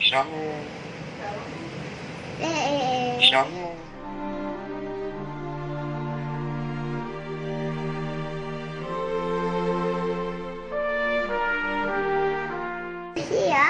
Shalom. Shalom. Ya.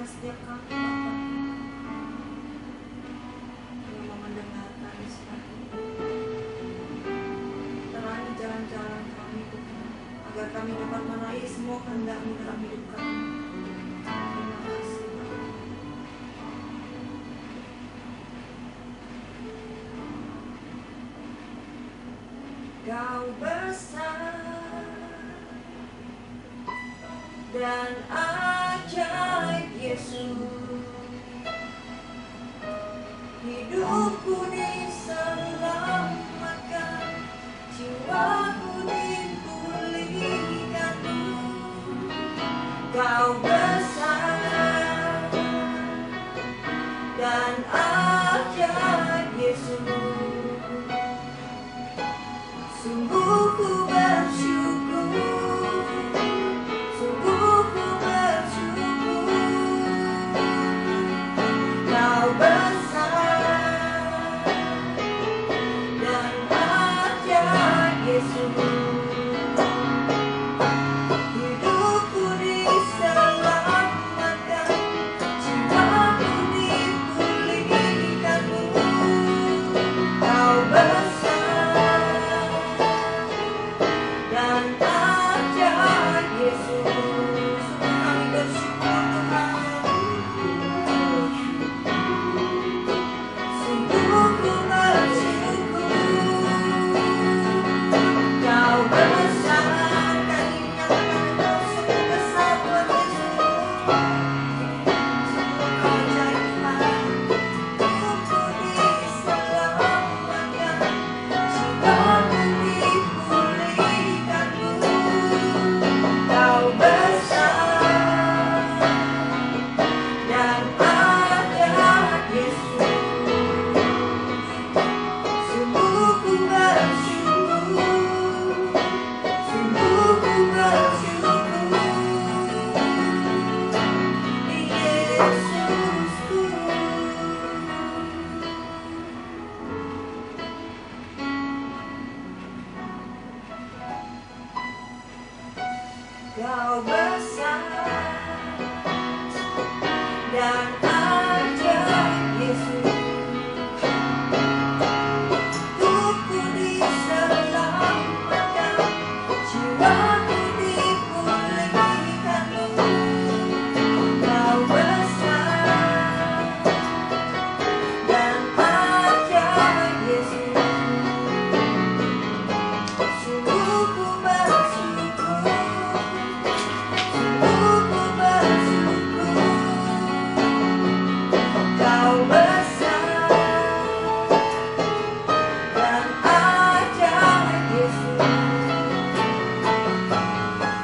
setiap kami Bapak yang mendengarkan Islam. Terangi jalan-jalan kami Tuhan, agar kami dapat meraih semua kehendak-Mu dalam hidup kami. Terima kasih Bapak. Kau besar dan ajaib Yesus, hidupku diselamatkan, jiwaku dipulihkan-Mu. Kau besar dan ajaib Yesus, sungguh ku bersyukur, sungguh ku bersyukur. Kau besar dan ajaib Yesus, hidupku diselamatkan, jiwaku dipulihkan-Mu. Kau besar dan ajaib Yesus. Kami bersyukur Tuhan, sungguh ku bersyukur. Kau besar, kami menyatakan Engkau sungguh besar Tuhan Yesus. Sungguh Kau ajaib Tuhan, hidupku diselamatkan, jiwaku dipulihkan-Mu. Kau besar dan ajaib Yesus, sungguh ku bersyukur, sungguh ku bersyukur. Yesusku. Kau besar dan ajaib Yesus, hidupku diselamatkan, jiwaku dipulihkan-Mu. Kau besar dan ajaib Yesus, sungguh ku bersyukur, sungguh ku bersyukur. Kau besar dan ajaib Yesus,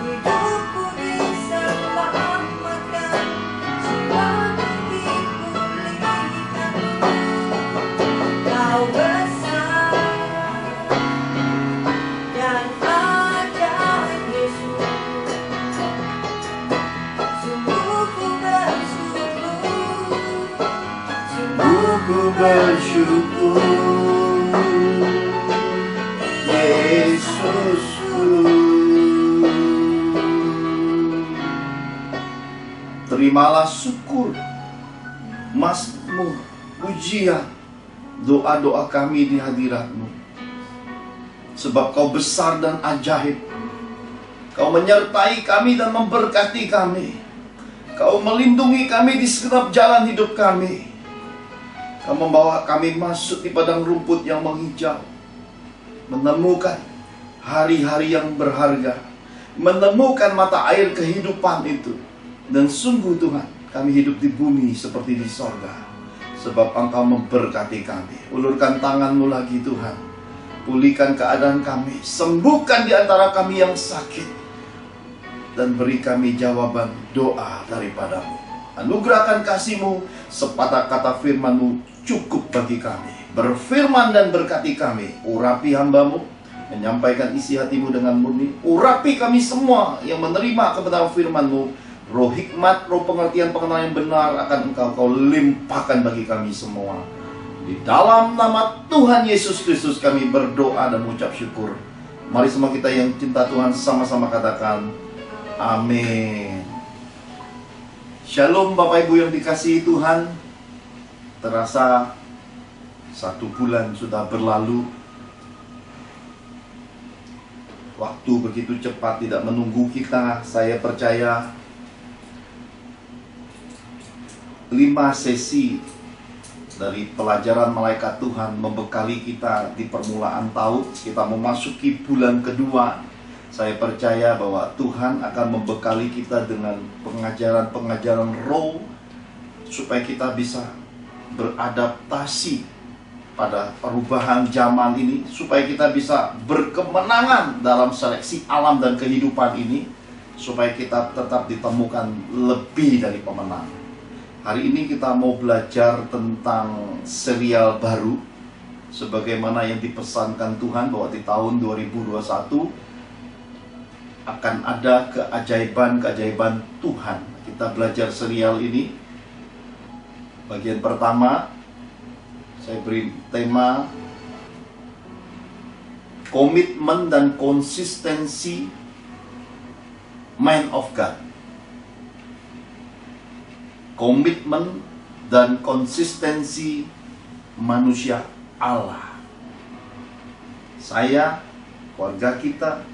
hidupku diselamatkan, jiwaku dipulihkan-Mu. Kau besar dan ajaib Yesus, sungguh ku bersyukur, sungguh ku bersyukur Yesusku. Terimalah syukur, mazmur, pujian, doa-doa kami di hadirat-Mu. Sebab Kau besar dan ajaib. Kau menyertai kami dan memberkati kami. Kau melindungi kami di segenap jalan hidup kami. Kau membawa kami masuk di padang rumput yang menghijau, menemukan hari-hari yang berharga, menemukan mata air kehidupan itu. Dan sungguh Tuhan, kami hidup di bumi seperti di sorga, sebab Engkau memberkati kami. Ulurkan tangan-Mu lagi Tuhan, pulihkan keadaan kami, sembuhkan di antara kami yang sakit, dan beri kami jawaban doa daripada-Mu. Anugerahkan kasih-Mu, sepatah kata firman-Mu cukup bagi kami. Berfirman dan berkati kami. Urapi hamba-Mu, menyampaikan isi hati-Mu dengan murni. Urapi kami semua yang menerima kebenaran firman-Mu. Roh hikmat, roh pengertian, pengenalan yang benar akan Kau limpahkan bagi kami semua. Di dalam nama Tuhan Yesus Kristus kami berdoa dan mengucap syukur. Mari semua kita yang cinta Tuhan sama-sama katakan amin. Shalom Bapak Ibu yang dikasihi Tuhan. Terasa 1 bulan sudah berlalu. Waktu begitu cepat tidak menunggu kita. Saya percaya 5 sesi dari pelajaran malaikat Tuhan membekali kita di permulaan tahun. Kita memasuki bulan kedua. Saya percaya bahwa Tuhan akan membekali kita dengan pengajaran-pengajaran roh supaya kita bisa beradaptasi pada perubahan zaman ini, supaya kita bisa berkemenangan dalam seleksi alam dan kehidupan ini, supaya kita tetap ditemukan lebih dari pemenang. Hari ini kita mau belajar tentang serial baru, sebagaimana yang dipesankan Tuhan bahwa di tahun 2021 akan ada keajaiban-keajaiban Tuhan. Kita belajar serial ini. Bagian pertama, saya beri tema komitmen dan konsistensi man of God. Komitmen dan konsistensi manusia Allah. Saya, keluarga kita,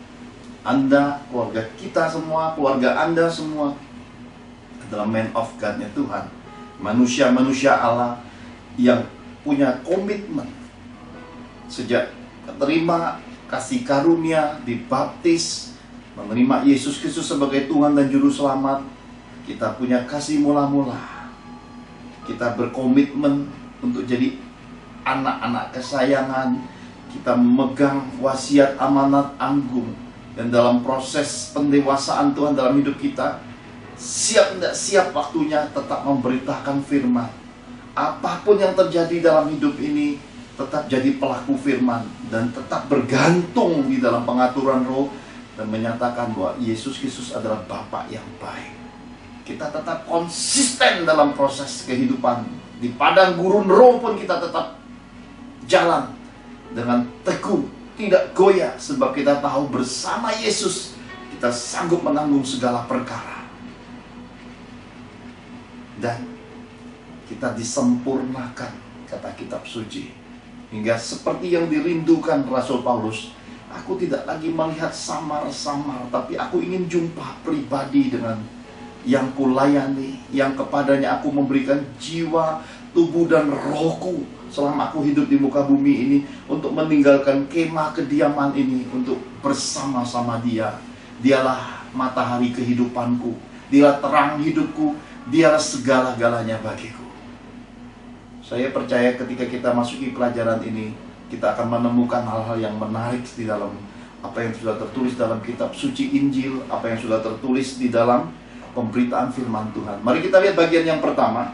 Anda, keluarga kita semua, keluarga Anda semua adalah man of God-nya Tuhan. Manusia-manusia Allah yang punya komitmen sejak terima kasih karunia, dibaptis, menerima Yesus Kristus sebagai Tuhan dan Juru Selamat. Kita punya kasih mula-mula. Kita berkomitmen untuk jadi anak-anak kesayangan. Kita memegang wasiat amanat anggung. Dan dalam proses pendewasaan Tuhan dalam hidup kita, siap tidak siap waktunya tetap memberitakan firman. Apapun yang terjadi dalam hidup ini, tetap jadi pelaku firman. Dan tetap bergantung di dalam pengaturan roh. Dan menyatakan bahwa Yesus Kristus adalah Bapa yang baik. Kita tetap konsisten dalam proses kehidupan. Di padang gurun roh pun kita tetap jalan dengan teguh, tidak goyah, sebab kita tahu bersama Yesus kita sanggup menanggung segala perkara. Dan kita disempurnakan, kata kitab suci, hingga seperti yang dirindukan Rasul Paulus. Aku tidak lagi melihat samar-samar, tapi aku ingin jumpa pribadi dengan yang kulayani, yang kepadanya aku memberikan jiwa, tubuh dan rohku selama aku hidup di muka bumi ini, untuk meninggalkan kemah kediaman ini, untuk bersama-sama Dia. Dialah matahari kehidupanku, Dialah terang hidupku, Dialah segala-galanya bagiku. Saya percaya ketika kita masuki pelajaran ini, kita akan menemukan hal-hal yang menarik di dalam apa yang sudah tertulis dalam kitab suci Injil, apa yang sudah tertulis di dalam pemberitaan firman Tuhan. Mari kita lihat bagian yang pertama.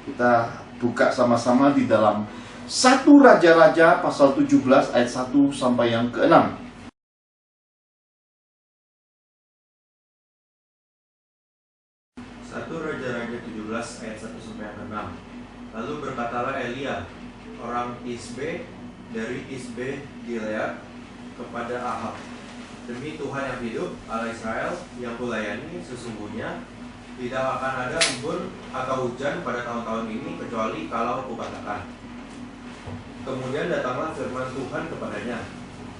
Kita buka sama-sama di dalam 1 Raja-Raja pasal 17 ayat 1 sampai yang ke-6. 1 Raja-Raja 17 ayat 1 sampai yang ke-6. Lalu berkatalah Elia, orang Tisbe dari Tisbe Gilead, kepada Ahab, demi Tuhan yang hidup, Allah Israel yang kulayani, sesungguhnya tidak akan ada embun atau hujan pada tahun-tahun ini, kecuali kalau kukatakan. Kemudian datanglah firman Tuhan kepadanya,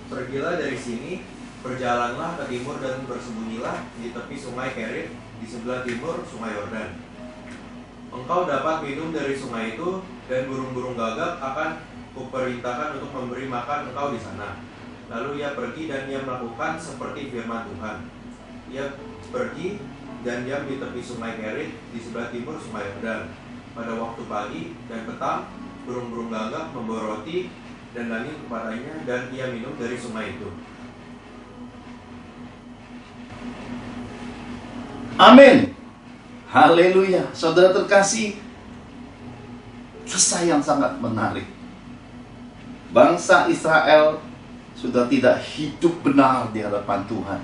pergilah dari sini, berjalanlah ke timur dan bersembunyilah di tepi sungai Kerit, di sebelah timur sungai Yordan. Engkau dapat minum dari sungai itu, dan burung-burung gagak akan kuperintahkan untuk memberi makan engkau di sana. Lalu ia pergi dan ia melakukan seperti firman Tuhan. Ia pergi dan diam di tepi sungai Kerit di sebelah timur sungai Yordan. Pada waktu pagi dan petang, burung-burung gagak membawa roti dan daging kepadanya, dan ia minum dari sungai itu. Amin. Haleluya. Saudara terkasih, kisah yang sangat menarik. Bangsa Israel sudah tidak hidup benar di hadapan Tuhan.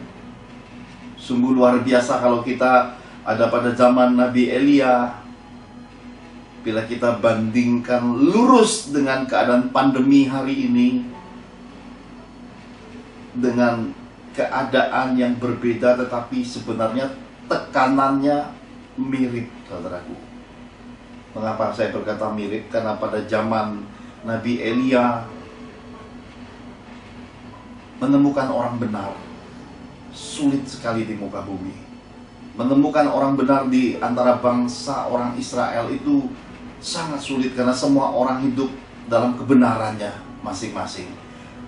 Sungguh luar biasa kalau kita ada pada zaman Nabi Elia. Bila kita bandingkan lurus dengan keadaan pandemi hari ini, dengan keadaan yang berbeda, tetapi sebenarnya tekanannya mirip, saudaraku. Mengapa saya berkata mirip? Karena pada zaman Nabi Elia menemukan orang benar sulit sekali di muka bumi. Menemukan orang benar di antara bangsa orang Israel itu sangat sulit, karena semua orang hidup dalam kebenarannya masing-masing.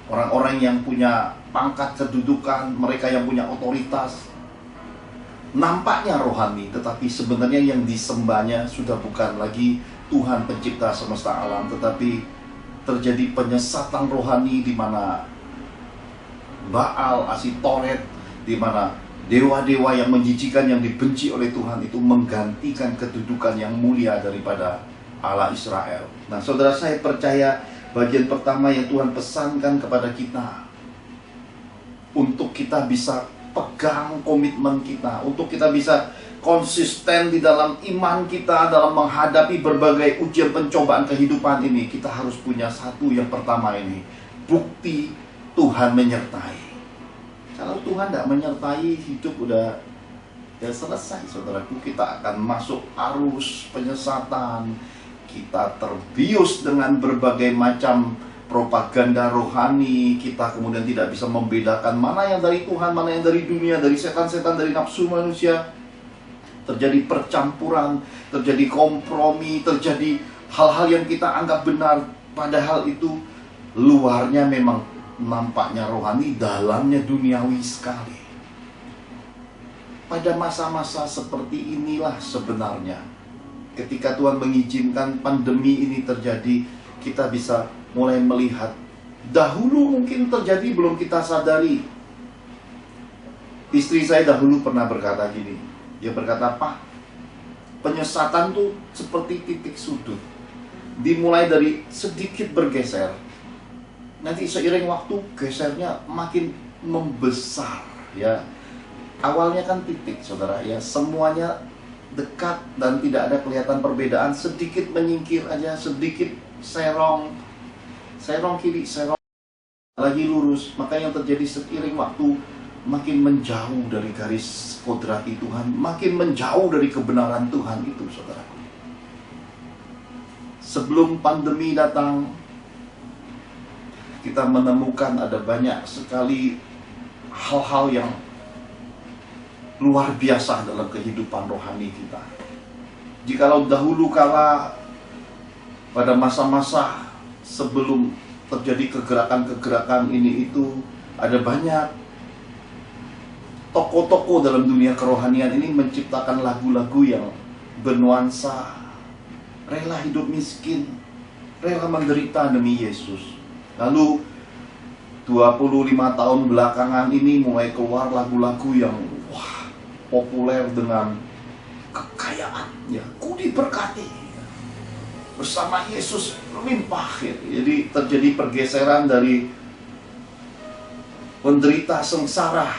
Orang-orang yang punya pangkat kedudukan, mereka yang punya otoritas, nampaknya rohani, tetapi sebenarnya yang disembahnya sudah bukan lagi Tuhan pencipta semesta alam, tetapi terjadi penyesatan rohani di mana Baal, Asitoret, di mana dewa-dewa yang menjijikan yang dibenci oleh Tuhan itu menggantikan kedudukan yang mulia daripada Allah Israel. Nah, saudara, saya percaya bagian pertama yang Tuhan pesankan kepada kita, untuk kita bisa pegang komitmen kita, untuk kita bisa konsisten di dalam iman kita, dalam menghadapi berbagai ujian pencobaan kehidupan ini, kita harus punya satu yang pertama ini, bukti Tuhan menyertai. Kalau Tuhan tidak menyertai, hidup udah selesai, saudaraku. Kita akan masuk arus penyesatan, kita terbius dengan berbagai macam propaganda rohani, kita kemudian tidak bisa membedakan mana yang dari Tuhan, mana yang dari dunia, dari setan-setan, dari nafsu manusia. Terjadi percampuran, terjadi kompromi, terjadi hal-hal yang kita anggap benar, padahal itu luarnya memang nampaknya rohani, dalamnya duniawi sekali. Pada masa-masa seperti inilah sebenarnya, ketika Tuhan mengizinkan pandemi ini terjadi, kita bisa mulai melihat. Dahulu mungkin terjadi belum kita sadari. Istri saya dahulu pernah berkata gini, dia berkata, "Pak, penyesatan tuh seperti titik sudut, dimulai dari sedikit bergeser, nanti seiring waktu gesernya makin membesar, ya. Awalnya kan titik, saudara, ya, semuanya dekat dan tidak ada kelihatan perbedaan, sedikit menyingkir aja, sedikit serong kiri, serong lagi lurus, maka yang terjadi seiring waktu makin menjauh dari garis kodrati Tuhan, makin menjauh dari kebenaran Tuhan itu, saudaraku. Sebelum pandemi datang, kita menemukan ada banyak sekali hal-hal yang luar biasa dalam kehidupan rohani kita. Jikalau dahulu kala pada masa-masa sebelum terjadi kegerakan-kegerakan ini itu, ada banyak tokoh-tokoh dalam dunia kerohanian ini menciptakan lagu-lagu yang bernuansa rela hidup miskin, rela menderita demi Yesus. Lalu 25 tahun belakangan ini mulai keluar lagu-lagu yang populer dengan kekayaan, ya, ku diberkati, bersama Yesus melimpah. Jadi terjadi pergeseran dari menderita sengsara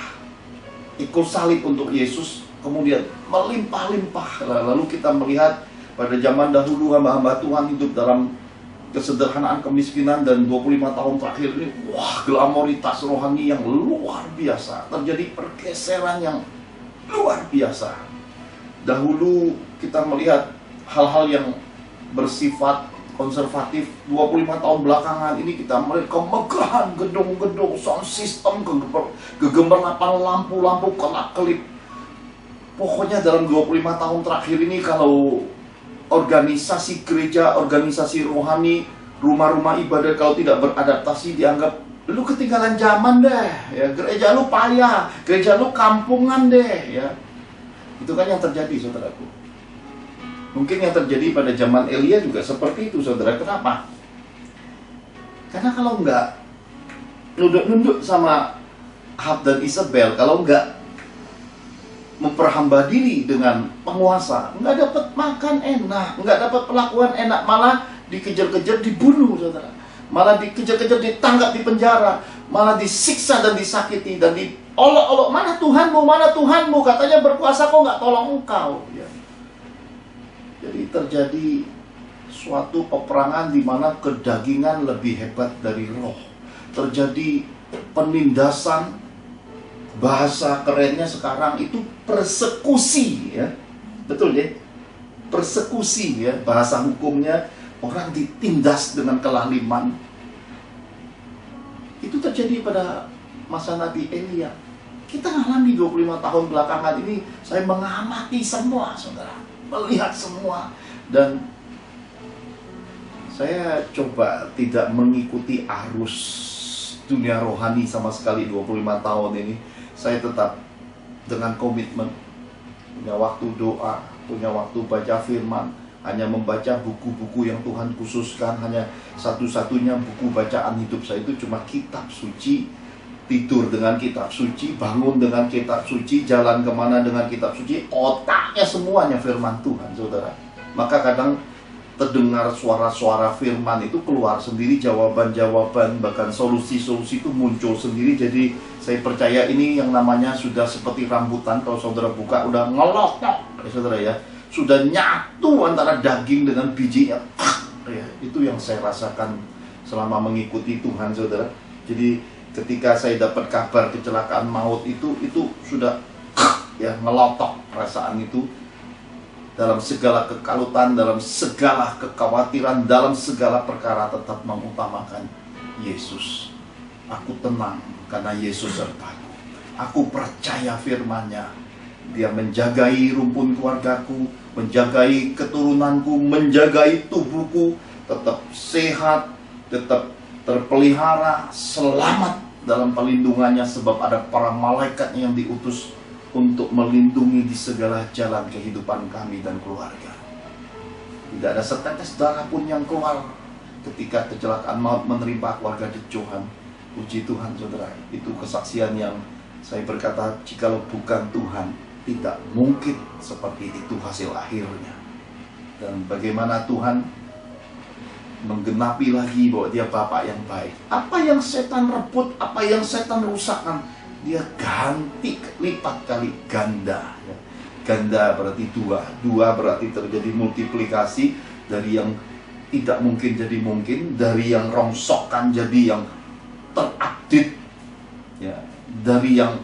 ikut salib untuk Yesus, kemudian melimpah-limpah. Lalu kita melihat pada zaman dahulu hamba-hamba Tuhan hidup dalam kesederhanaan, kemiskinan, dan 25 tahun terakhir ini, glamoritas rohani yang luar biasa. Terjadi pergeseran yang luar biasa. Dahulu kita melihat hal-hal yang bersifat konservatif. 25 tahun belakangan ini kita melihat kemegahan gedung-gedung, sound system, kegemerlapan lampu-lampu, kelap-kelip. Pokoknya dalam 25 tahun terakhir ini, kalau organisasi gereja, organisasi rohani, rumah-rumah ibadah kalau tidak beradaptasi dianggap lu ketinggalan zaman deh, ya. Gereja lu payah, gereja lu kampungan deh, ya. Itu kan yang terjadi, saudaraku. Mungkin yang terjadi pada zaman Elia juga seperti itu, saudara. Kenapa? Karena kalau enggak nunduk-nunduk sama Ahab dan Isabel, kalau enggak memperhamba diri dengan penguasa, nggak dapat makan enak, nggak dapat perlakuan enak, malah dikejar-kejar dibunuh, saudara. Malah dikejar-kejar ditangkap di penjara, malah disiksa dan disakiti dan diolok-olok. Mana Tuhanmu, mana Tuhanmu? Katanya berkuasa, kok nggak tolong engkau, ya. Jadi terjadi suatu peperangan di mana kedagingan lebih hebat dari roh. Terjadi penindasan, bahasa kerennya sekarang itu persekusi, ya. Betul ya? Persekusi ya, bahasa hukumnya, orang ditindas dengan kelaliman. Itu terjadi pada masa Nabi Elia. Kita ngalami 25 tahun belakangan ini, saya mengamati semua, saudara. Melihat semua. Dan saya coba tidak mengikuti arus dunia rohani sama sekali 25 tahun ini. Saya tetap dengan komitmen, punya waktu doa, punya waktu baca firman, hanya membaca buku-buku yang Tuhan khususkan. Hanya satu-satunya buku bacaan hidup saya itu cuma kitab suci. Tidur dengan kitab suci, bangun dengan kitab suci, jalan kemana dengan kitab suci. Otaknya semuanya firman Tuhan, saudara. Maka kadang terdengar suara-suara firman itu keluar sendiri, jawaban-jawaban, bahkan solusi-solusi itu muncul sendiri. Jadi saya percaya ini yang namanya sudah seperti rambutan. Kalau saudara buka udah ngelotok ya saudara ya, sudah nyatu antara daging dengan bijinya ya. Itu yang saya rasakan selama mengikuti Tuhan, saudara. Jadi ketika saya dapat kabar kecelakaan maut itu sudah ya ngelotok perasaan itu. Dalam segala kekalutan, dalam segala kekhawatiran, dalam segala perkara tetap mengutamakan Yesus. Aku tenang karena Yesus sertaku. Aku percaya firman-Nya. Dia menjagai rumpun keluargaku, menjagai keturunanku, menjagai tubuhku, tetap sehat, tetap terpelihara, selamat dalam perlindungannya, sebab ada para malaikat yang diutus untuk melindungi di segala jalan kehidupan kami dan keluarga. Tidak ada setetes darah pun yang keluar ketika kecelakaan maut menerima keluarga Johan. Puji Tuhan, saudara. Itu kesaksian yang saya berkata, jikalau bukan Tuhan, tidak mungkin seperti itu hasil akhirnya. Dan bagaimana Tuhan menggenapi lagi bahwa Dia Bapa yang baik. Apa yang setan rebut, apa yang setan rusakkan, Dia ganti lipat kali ganda. Ganda berarti dua. Dua berarti terjadi multiplikasi. Dari yang tidak mungkin jadi mungkin. Dari yang rongsokkan jadi yang terupdate ya. Dari yang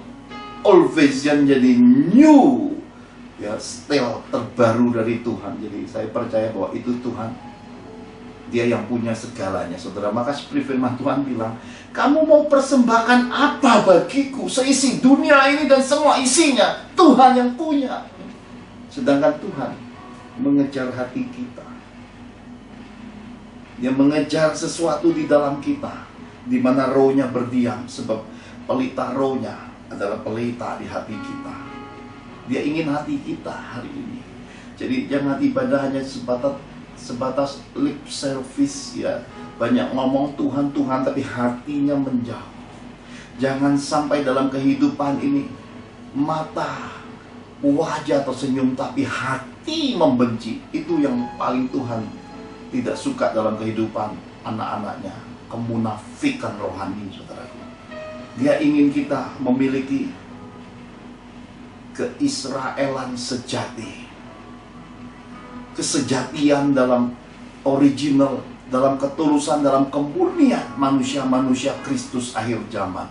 old version jadi new ya, style terbaru dari Tuhan. Jadi saya percaya bahwa itu Tuhan, Dia yang punya segalanya, saudara. Maka seperti firman Tuhan bilang, kamu mau persembahkan apa bagiku? Seisi dunia ini dan semua isinya Tuhan yang punya. Sedangkan Tuhan mengejar hati kita. Dia mengejar sesuatu di dalam kita, di mana rohnya berdiam. Sebab pelita rohnya adalah pelita di hati kita. Dia ingin hati kita hari ini. Jadi jangan ibadah hanya sebatas lip service ya. Banyak ngomong Tuhan, Tuhan, tapi hatinya menjauh. Jangan sampai dalam kehidupan ini mata, wajah tersenyum, tapi hati membenci. Itu yang paling Tuhan tidak suka dalam kehidupan anak-anaknya. Kemunafikan rohani, saudaraku. Dia ingin kita memiliki keisraelan sejati. Kesejatian dalam original, dalam ketulusan, dalam kemurnian manusia-manusia Kristus akhir zaman.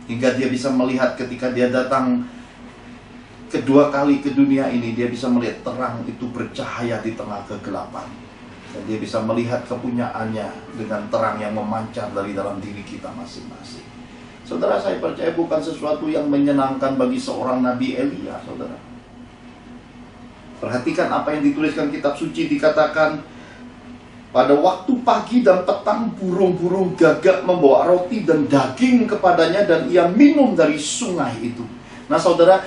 Hingga dia bisa melihat ketika dia datang kedua kali ke dunia ini, dia bisa melihat terang itu bercahaya di tengah kegelapan. Dan dia bisa melihat kepunyaannya dengan terang yang memancar dari dalam diri kita masing-masing. Saudara, saya percaya bukan sesuatu yang menyenangkan bagi seorang Nabi Elia, saudara. Perhatikan apa yang dituliskan kitab suci, dikatakan pada waktu pagi dan petang burung-burung gagak membawa roti dan daging kepadanya, dan ia minum dari sungai itu. Nah saudara,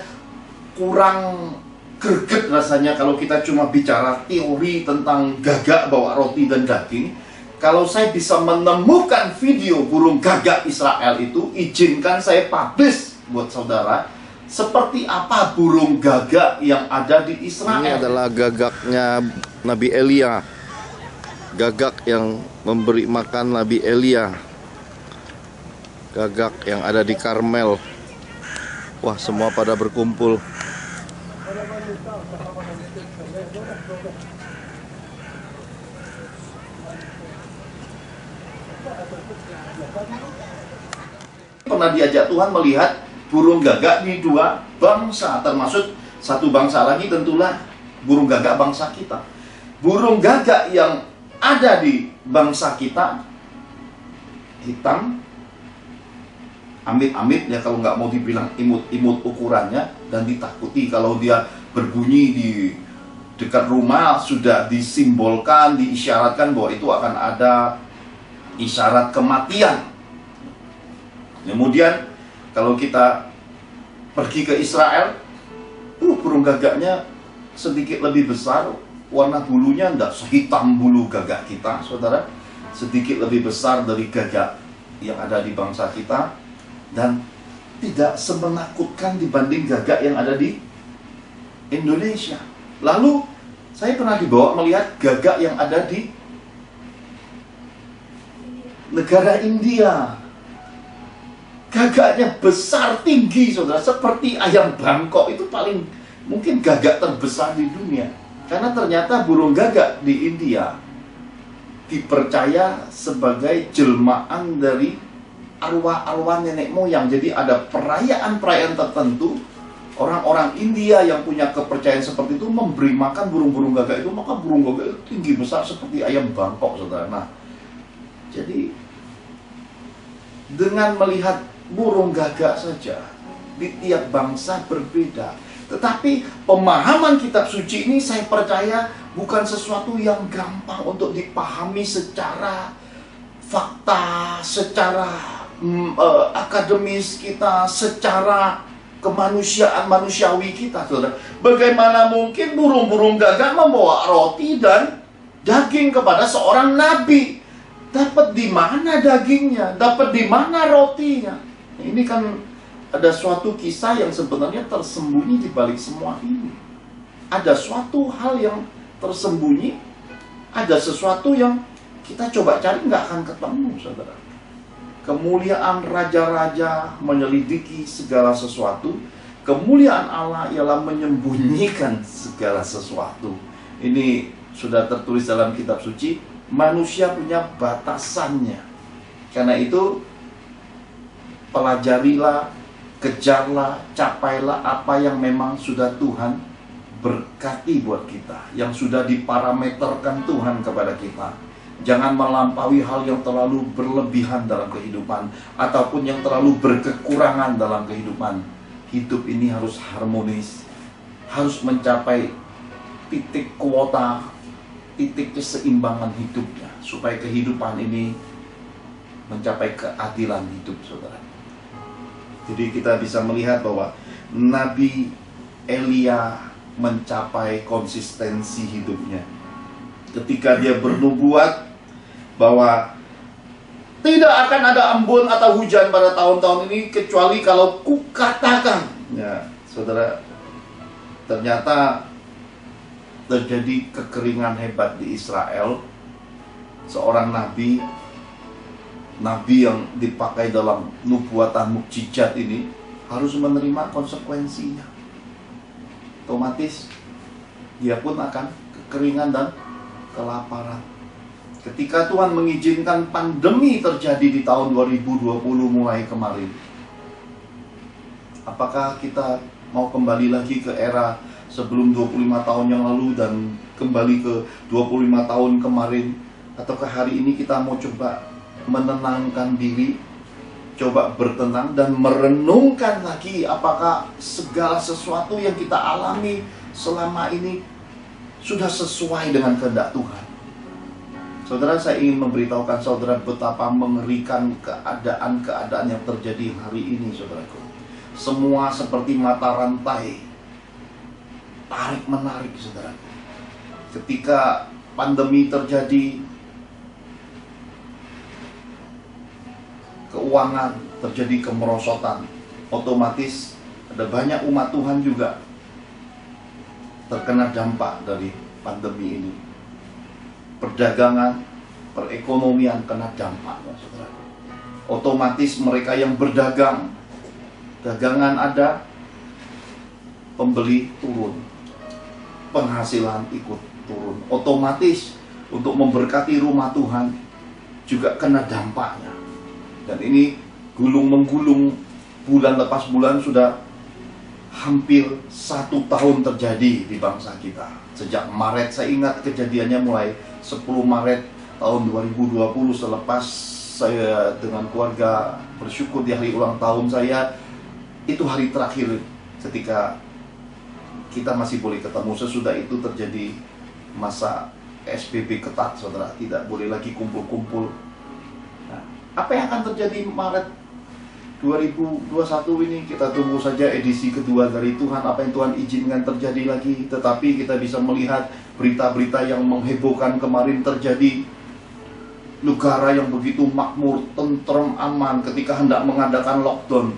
kurang greget rasanya kalau kita cuma bicara teori tentang gagak bawa roti dan daging. Kalau saya bisa menemukan video burung gagak Israel itu, izinkan saya publish buat saudara seperti apa burung gagak yang ada di Israel. Ini adalah gagaknya Nabi Elia. Gagak yang memberi makan Nabi Elia. Gagak yang ada di Karmel. Wah, semua pada berkumpul. Pernah diajak Tuhan melihat burung gagak di dua bangsa, termasuk satu bangsa lagi tentulah burung gagak bangsa kita. Burung gagak yang ada di bangsa kita hitam, amit-amit ya kalau nggak mau dibilang imut-imut ukurannya, dan ditakuti kalau dia berbunyi di dekat rumah sudah disimbolkan, diisyaratkan bahwa itu akan ada isyarat kematian. Kemudian kalau kita pergi ke Israel, burung gagaknya sedikit lebih besar, warna bulunya enggak sehitam bulu gagak kita, saudara, sedikit lebih besar dari gagak yang ada di bangsa kita, dan tidak semenakutkan dibanding gagak yang ada di Indonesia. Lalu saya pernah dibawa melihat gagak yang ada di negara India. Gagaknya besar, tinggi, saudara, seperti ayam Bangkok. Itu paling mungkin gagak terbesar di dunia. Karena ternyata burung gagak di India dipercaya sebagai jelmaan dari arwah-arwah nenek moyang. Jadi ada perayaan-perayaan tertentu, orang-orang India yang punya kepercayaan seperti itu memberi makan burung-burung gagak itu, maka burung gagak itu tinggi besar seperti ayam Bangkok, saudara. Nah, jadi dengan melihat burung gagak saja di tiap bangsa berbeda, tetapi pemahaman kitab suci ini saya percaya bukan sesuatu yang gampang untuk dipahami secara fakta, secara akademis kita, secara kemanusiaan manusiawi kita, saudara. Bagaimana mungkin burung-burung gagak membawa roti dan daging kepada seorang nabi? Dapat di mana dagingnya? Dapat di mana rotinya? Ini kan ada suatu kisah yang sebenarnya tersembunyi di balik semua ini. Ada suatu hal yang tersembunyi, ada sesuatu yang kita coba cari nggak akan ketemu, saudara. Kemuliaan raja-raja menyelidiki segala sesuatu. Kemuliaan Allah ialah menyembunyikan segala sesuatu. Ini sudah tertulis dalam kitab suci. Manusia punya batasannya. Karena itu pelajarilah, kejarlah, capailah apa yang memang sudah Tuhan berkati buat kita, yang sudah diparameterkan Tuhan kepada kita. Jangan melampaui hal yang terlalu berlebihan dalam kehidupan, ataupun yang terlalu berkekurangan dalam kehidupan. Hidup ini harus harmonis, harus mencapai titik kuota, titik keseimbangan hidupnya, supaya kehidupan ini mencapai keadilan hidup, saudara. Jadi kita bisa melihat bahwa Nabi Elia mencapai konsistensi hidupnya ketika dia bernubuat bahwa tidak akan ada embun atau hujan pada tahun-tahun ini kecuali kalau kukatakan. Ya, saudara, ternyata terjadi kekeringan hebat di Israel. Seorang nabi yang dipakai dalam nubuatan mukjizat ini harus menerima konsekuensinya. Otomatis dia pun akan kekeringan dan kelaparan. Ketika Tuhan mengizinkan pandemi terjadi di tahun 2020 mulai kemarin, apakah kita mau kembali lagi ke era sebelum 25 tahun yang lalu dan kembali ke 25 tahun kemarin? Ataukah hari ini kita mau coba menenangkan diri, coba bertenang dan merenungkan lagi apakah segala sesuatu yang kita alami selama ini sudah sesuai dengan kehendak Tuhan? Saudara, saya ingin memberitahukan saudara betapa mengerikan keadaan-keadaan yang terjadi hari ini, saudaraku. Semua seperti mata rantai, tarik-menarik, saudaraku. Ketika pandemi terjadi, keuangan terjadi kemerosotan, otomatis ada banyak umat Tuhan juga terkena dampak dari pandemi ini. Perdagangan, perekonomian kena dampaknya, saudara. Otomatis mereka yang berdagang, dagangan ada, pembeli turun, penghasilan ikut turun. Otomatis untuk memberkati rumah Tuhan juga kena dampaknya. Dan ini gulung-menggulung, bulan lepas bulan sudah hampir 1 tahun terjadi di bangsa kita. Sejak Maret, saya ingat kejadiannya mulai 10 Maret tahun 2020 selepas saya dengan keluarga bersyukur di hari ulang tahun saya. Itu hari terakhir ketika kita masih boleh ketemu. Sesudah itu terjadi masa SPB ketat, saudara. Tidak boleh lagi kumpul-kumpul. Nah, apa yang akan terjadi Maret 2021 ini? Kita tunggu saja edisi kedua dari Tuhan, apa yang Tuhan izinkan terjadi lagi. Tetapi kita bisa melihat berita-berita yang menghebohkan kemarin terjadi. Negara yang begitu makmur, tentrem, aman ketika hendak mengadakan lockdown.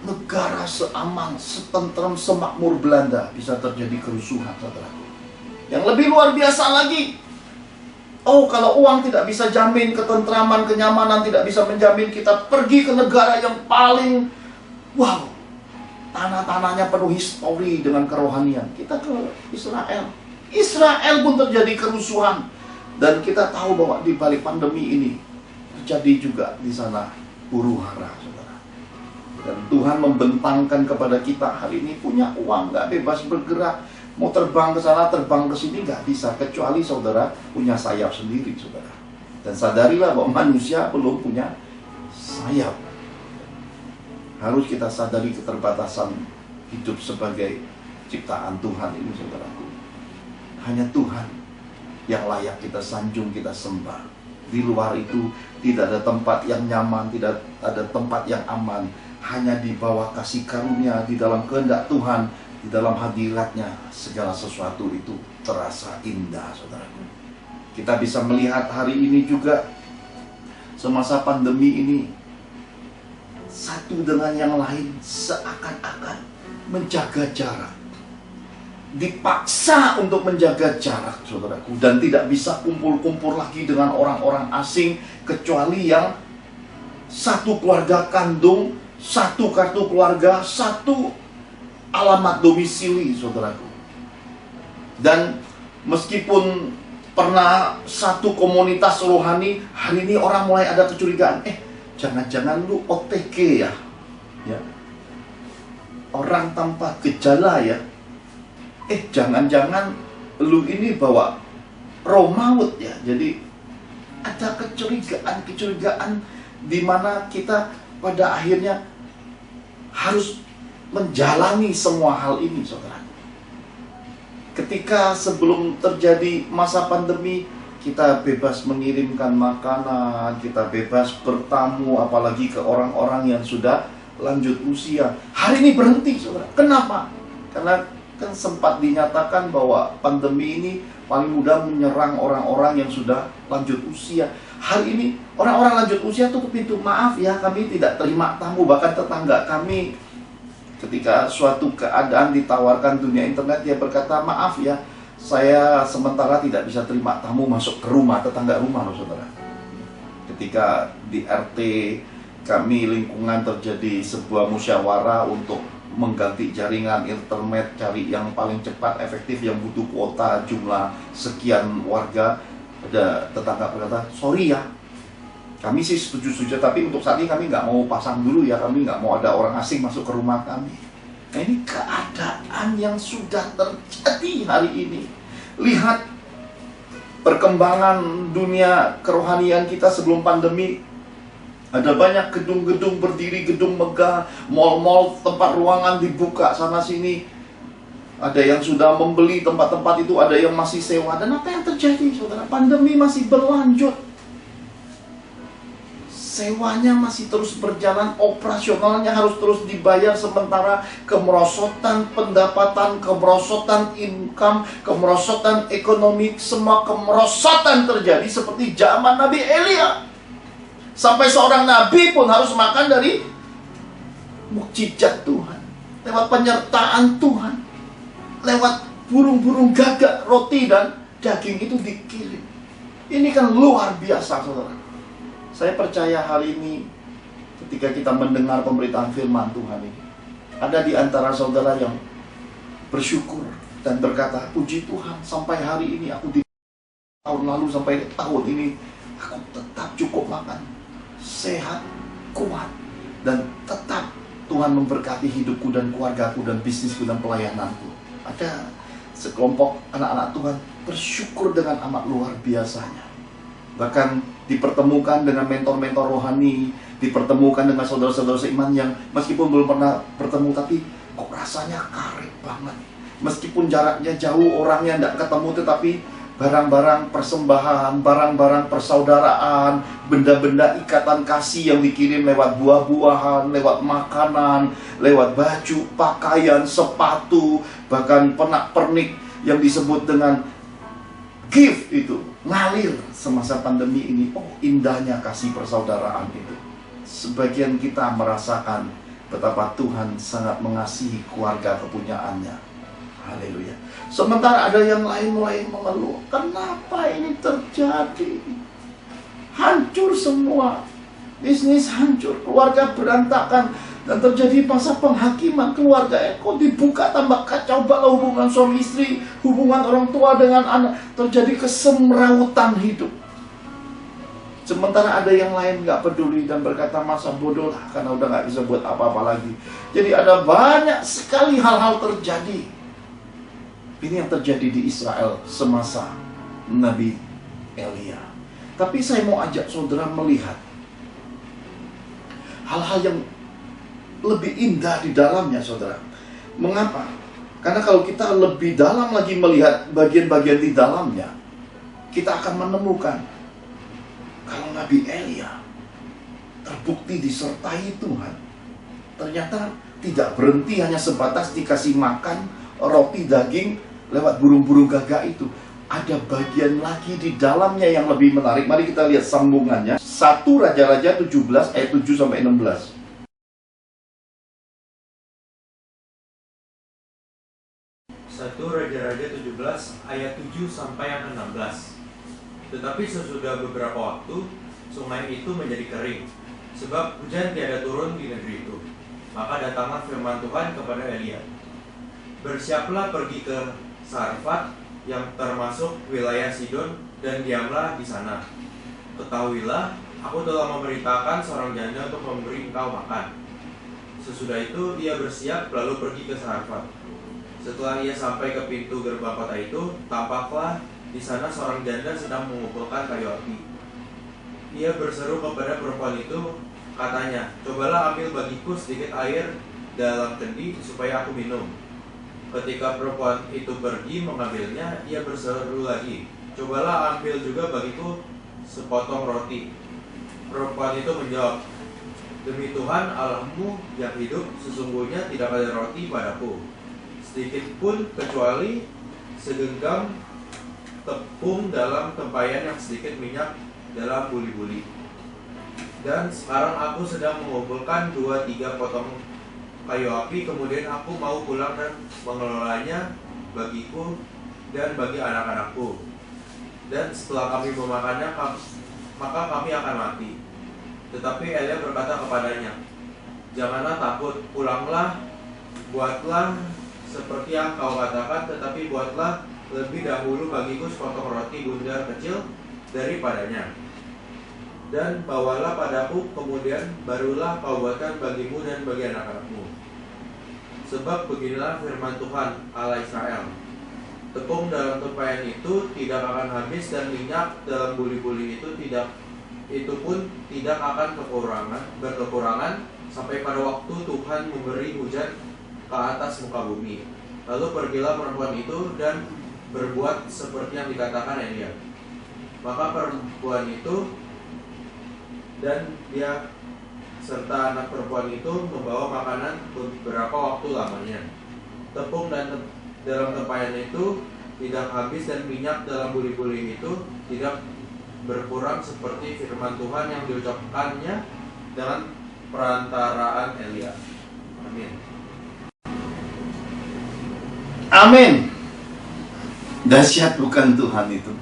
Negara seaman, setentrem, semakmur Belanda bisa terjadi kerusuhan, saudara. Yang lebih luar biasa lagi, oh, kalau uang tidak bisa jamin ketentraman, kenyamanan, tidak bisa menjamin, kita pergi ke negara yang paling wow, tanah-tanahnya penuh histori dengan kerohanian. Kita ke Israel. Israel pun terjadi kerusuhan. Dan kita tahu bahwa di balik pandemi ini terjadi juga di sana huru-hara, saudara. Dan Tuhan membentangkan kepada kita hari ini punya uang, nggak bebas bergerak. Mau terbang ke sana, terbang ke sini nggak bisa, kecuali saudara punya sayap sendiri, saudara. Dan sadarilah bahwa manusia belum punya sayap. Harus kita sadari keterbatasan hidup sebagai ciptaan Tuhan ini, saudaraku. Hanya Tuhan yang layak kita sanjung, kita sembah. Di luar itu tidak ada tempat yang nyaman, tidak ada tempat yang aman. Hanya di bawah kasih karunia, di dalam kehendak Tuhan, di dalam hadiratnya, segala sesuatu itu terasa indah, saudaraku. Kita bisa melihat hari ini juga, semasa pandemi ini, satu dengan yang lain seakan-akan menjaga jarak. Dipaksa untuk menjaga jarak, saudaraku. Dan tidak bisa kumpul-kumpul lagi dengan orang-orang asing, kecuali yang satu keluarga kandung, satu kartu keluarga, satu alamat domisili, saudaraku. Dan meskipun pernah satu komunitas rohani, hari ini orang mulai ada kecurigaan. Jangan-jangan lu OTG ya? Orang tanpa gejala ya? Jangan-jangan lu ini bawa roh maut ya? Jadi ada kecurigaan di mana kita pada akhirnya harus menjalani semua hal ini, saudara. Ketika sebelum terjadi masa pandemi, kita bebas mengirimkan makanan, kita bebas bertamu, apalagi ke orang-orang yang sudah lanjut usia. Hari ini berhenti, saudara. Kenapa? Karena kan sempat dinyatakan bahwa pandemi ini paling mudah menyerang orang-orang yang sudah lanjut usia. Hari ini orang-orang lanjut usia tutup pintu. Maaf ya, kami tidak terima tamu. Bahkan tetangga kami ketika suatu keadaan ditawarkan dunia internet, dia berkata, maaf ya, saya sementara tidak bisa terima tamu masuk ke rumah, tetangga rumah loh, saudara. Ketika di RT kami lingkungan terjadi sebuah musyawarah untuk mengganti jaringan internet, cari yang paling cepat, efektif, yang butuh kuota jumlah sekian warga. Ada tetangga berkata, sorry ya, kami sih setuju-setuju, tapi untuk saat ini kami nggak mau pasang dulu ya, kami nggak mau ada orang asing masuk ke rumah kami. Nah, ini keadaan yang sudah terjadi hari ini. Lihat perkembangan dunia kerohanian kita sebelum pandemi. Ada banyak gedung-gedung berdiri, gedung megah, mal-mal, tempat ruangan dibuka sana-sini. Ada yang sudah membeli tempat-tempat itu, ada yang masih sewa. Dan apa yang terjadi, saudara? Pandemi masih berlanjut. Sewanya masih terus berjalan, operasionalnya harus terus dibayar, sementara kemerosotan pendapatan, kemerosotan income, kemerosotan ekonomi, semua kemerosotan terjadi seperti zaman Nabi Elia. Sampai seorang nabi pun harus makan dari mukjizat Tuhan, lewat penyertaan Tuhan, lewat burung-burung gagak, roti dan daging itu dikirim. Ini kan luar biasa, saudara. Saya percaya hari ini ketika kita mendengar pemberitaan firman Tuhan ini, ada di antara saudara yang bersyukur dan berkata, puji Tuhan, sampai hari ini aku di tahun lalu sampai tahun ini aku tetap cukup makan, sehat, kuat, dan tetap Tuhan memberkati hidupku dan keluargaku dan bisnisku dan pelayananku. Ada sekelompok anak-anak Tuhan bersyukur dengan amat luar biasanya. Bahkan dipertemukan dengan mentor-mentor rohani, dipertemukan dengan saudara-saudara seiman yang meskipun belum pernah bertemu, tapi kok rasanya karib banget. Meskipun jaraknya jauh, orangnya tidak ketemu, tetapi barang-barang persembahan, barang-barang persaudaraan, benda-benda ikatan kasih yang dikirim lewat buah-buahan, lewat makanan, lewat baju, pakaian, sepatu, bahkan pernak-pernik yang disebut dengan gift itu ngalir semasa pandemi ini. Oh, indahnya kasih persaudaraan itu. Sebagian kita merasakan betapa Tuhan sangat mengasihi keluarga kepunyaannya. Haleluya. Sementara ada yang lain mulai mengeluh, kenapa ini terjadi? Hancur semua, bisnis hancur, keluarga berantakan, dan terjadi masa penghakiman keluarga. Kok dibuka tambah kacau balau hubungan suami istri, hubungan orang tua dengan anak, terjadi kesemrautan hidup. Sementara ada yang lain nggak peduli dan berkata masa bodoh lah, karena udah nggak bisa buat apa-apa lagi. Jadi ada banyak sekali hal-hal terjadi. Ini yang terjadi di Israel semasa Nabi Elia. Tapi saya mau ajak saudara melihat hal-hal yang lebih indah di dalamnya, saudara. Mengapa? Karena kalau kita lebih dalam lagi melihat bagian-bagian di dalamnya, kita akan menemukan kalau Nabi Elia terbukti disertai Tuhan, ternyata tidak berhenti hanya sebatas dikasih makan roti daging lewat burung-burung gagak itu. Ada bagian lagi di dalamnya yang lebih menarik. Mari kita lihat sambungannya. 1 Raja-Raja 17 ayat 7 sampai 16. 1 Raja-Raja 17 ayat 7 sampai yang 16. Tetapi sesudah beberapa waktu, sungai itu menjadi kering, sebab hujan tiada turun di negeri itu. Maka datanglah firman Tuhan kepada Elia, bersiaplah pergi ke Sarfat yang termasuk wilayah Sidon, dan diamlah di sana. Ketahuilah, aku telah memerintahkan seorang janda untuk memberi engkau makan. Sesudah itu ia bersiap lalu pergi ke Sarfat. Setelah ia sampai ke pintu gerbang kota itu, tampaklah di sana seorang janda sedang mengumpulkan kayu api. Ia berseru kepada perempuan itu, katanya, cobalah ambil bagiku sedikit air dalam kendi supaya aku minum. Ketika perempuan itu pergi mengambilnya, ia berseru lagi, cobalah ambil juga bagiku sepotong roti. Perempuan itu menjawab, demi Tuhan Allahmu yang hidup, sesungguhnya tidak ada roti padaku, sedikit pun kecuali segenggam tepung dalam tempayan yang sedikit minyak dalam buli-buli. Dan sekarang aku sedang mengumpulkan 2-3 potong kayu api, kemudian aku mau pulang dan mengelolanya bagiku dan bagi anak-anakku. Dan setelah kami memakannya, maka kami akan mati. Tetapi Elia berkata kepadanya, janganlah takut, pulanglah, buatlah seperti yang kau katakan, tetapi buatlah lebih dahulu bagiku sepotong roti bundar kecil daripadanya. Dan bawalah padaku, kemudian barulah kau buatkan bagimu dan bagi anak-anakmu. Sebab beginilah firman Tuhan Allah Israel, tepung dalam tempayan itu tidak akan habis, dan minyak dalam buli-buli itu pun tidak akan berkekurangan sampai pada waktu Tuhan memberi hujan ke atas muka bumi. Lalu pergilah perempuan itu dan berbuat seperti yang dikatakan Elia. Maka perempuan itu dan dia serta anak perempuan itu membawa makanan beberapa waktu lamanya. Tepung dan dalam tempayan itu tidak habis, dan minyak dalam buli-buli itu tidak berkurang, seperti firman Tuhan yang diucapkannya dengan perantaraan Elia. Amin. Amin. Dahsyat bukan Tuhan itu?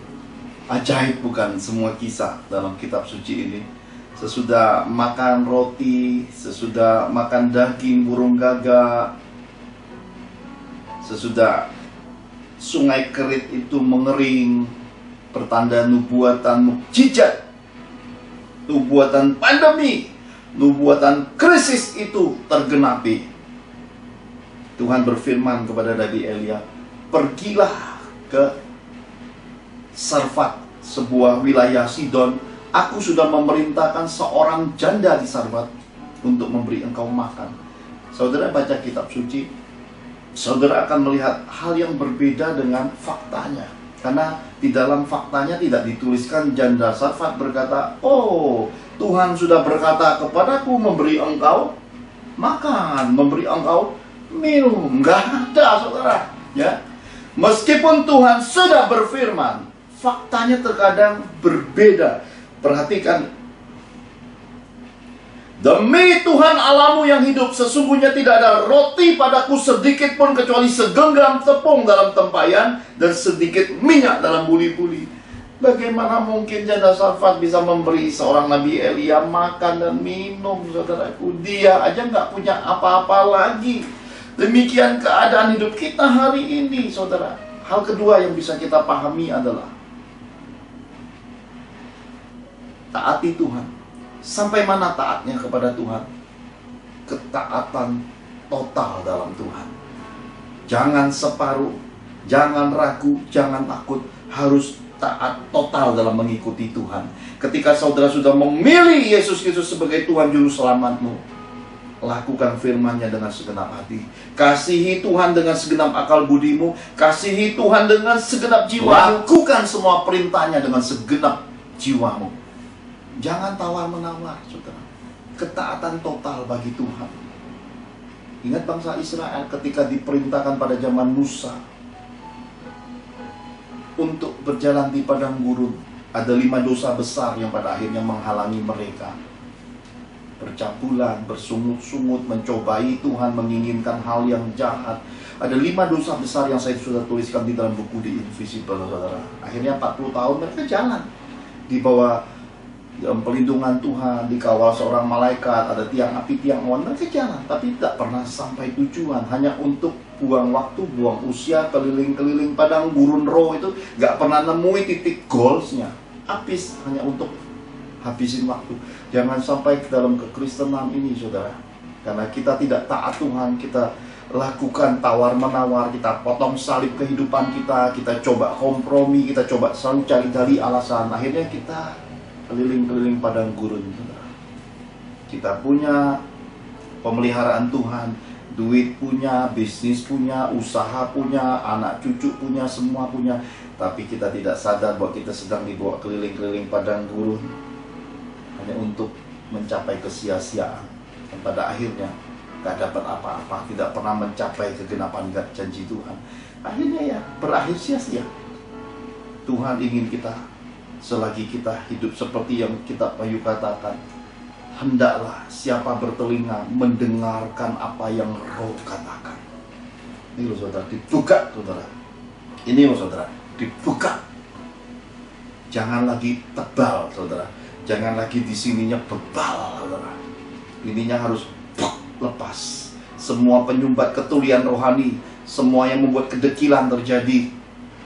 Ajaib bukan semua kisah dalam kitab suci ini? Sesudah makan roti, sesudah makan daging burung gagak, sesudah sungai Kerit itu mengering, pertanda nubuatan mukjizat, nubuatan pandemi, nubuatan krisis itu tergenapi. Tuhan berfirman kepada Nabi Elia, pergilah ke Sarfat, sebuah wilayah Sidon. Aku sudah memerintahkan seorang janda di Sarfat untuk memberi engkau makan. Saudara baca kitab suci, saudara akan melihat hal yang berbeda dengan faktanya. Karena di dalam faktanya tidak dituliskan janda Sarfat berkata, oh, Tuhan sudah berkata kepadaku memberi engkau makan, memberi engkau minum. Enggak ada, saudara. Ya, meskipun Tuhan sudah berfirman, faktanya terkadang berbeda. Perhatikan, demi Tuhan Allahmu yang hidup, sesungguhnya tidak ada roti padaku sedikit pun kecuali segenggam tepung dalam tempayan dan sedikit minyak dalam buli-buli. Bagaimana mungkin janda Sarfat bisa memberi seorang Nabi Elia makan dan minum, saudaraku? Dia aja nggak punya apa-apa lagi. Demikian keadaan hidup kita hari ini, saudara. Hal kedua yang bisa kita pahami adalah taati Tuhan. Sampai mana taatnya kepada Tuhan? Ketaatan total dalam Tuhan. Jangan separuh, jangan ragu, jangan takut. Harus taat total dalam mengikuti Tuhan. Ketika saudara sudah memilih Yesus Kristus sebagai Tuhan Juru Selamatmu, lakukan firman-Nya dengan segenap hati. Kasihi Tuhan dengan segenap akal budimu. Kasihi Tuhan dengan segenap jiwa. Lakukan semua perintah-Nya dengan segenap jiwamu. Jangan tawar-menawar, saudara. Ketaatan total bagi Tuhan. Ingat bangsa Israel ketika diperintahkan pada zaman Musa untuk berjalan di padang gurun. Ada 5 dosa besar yang pada akhirnya menghalangi mereka. Bercabulan, bersungut-sungut, mencobai Tuhan, menginginkan hal yang jahat. Ada 5 dosa besar yang saya sudah tuliskan di dalam buku The Invisible, saudara. Akhirnya 40 tahun mereka jalan di bawah dalam pelindungan Tuhan, dikawal seorang malaikat, ada tiang api, tiang awan. Mereka jalan, tapi tidak pernah sampai tujuan. Hanya untuk buang waktu, buang usia, keliling-keliling padang gurun roh itu. Gak pernah nemui titik goalsnya. Habis, hanya untuk habisin waktu. Jangan sampai ke dalam kekristenan ini, saudara. Karena kita tidak taat Tuhan, kita lakukan tawar-menawar, kita potong salib kehidupan kita, kita coba kompromi, kita coba selalu cari-cari alasan. Akhirnya kita keliling-keliling padang gurun. Kita punya pemeliharaan Tuhan, duit punya, bisnis punya, usaha punya, anak cucu punya, semua punya. Tapi kita tidak sadar bahwa kita sedang dibawa keliling-keliling padang gurun hanya untuk mencapai kesia-siaan. Dan pada akhirnya gak dapat apa-apa, tidak pernah mencapai kegenapan janji Tuhan. Akhirnya ya berakhir sia-sia. Tuhan ingin kita, selagi kita hidup seperti yang kita Bayu katakan, hendaklah siapa bertelinga mendengarkan apa yang Roh katakan. Ini loh saudara, dibuka saudara. Ini loh saudara, dibuka. Jangan lagi tebal saudara. Jangan lagi di sininya bebal saudara. Ininya harus lepas. Semua penyumbat ketulian rohani, semua yang membuat kedekilan terjadi,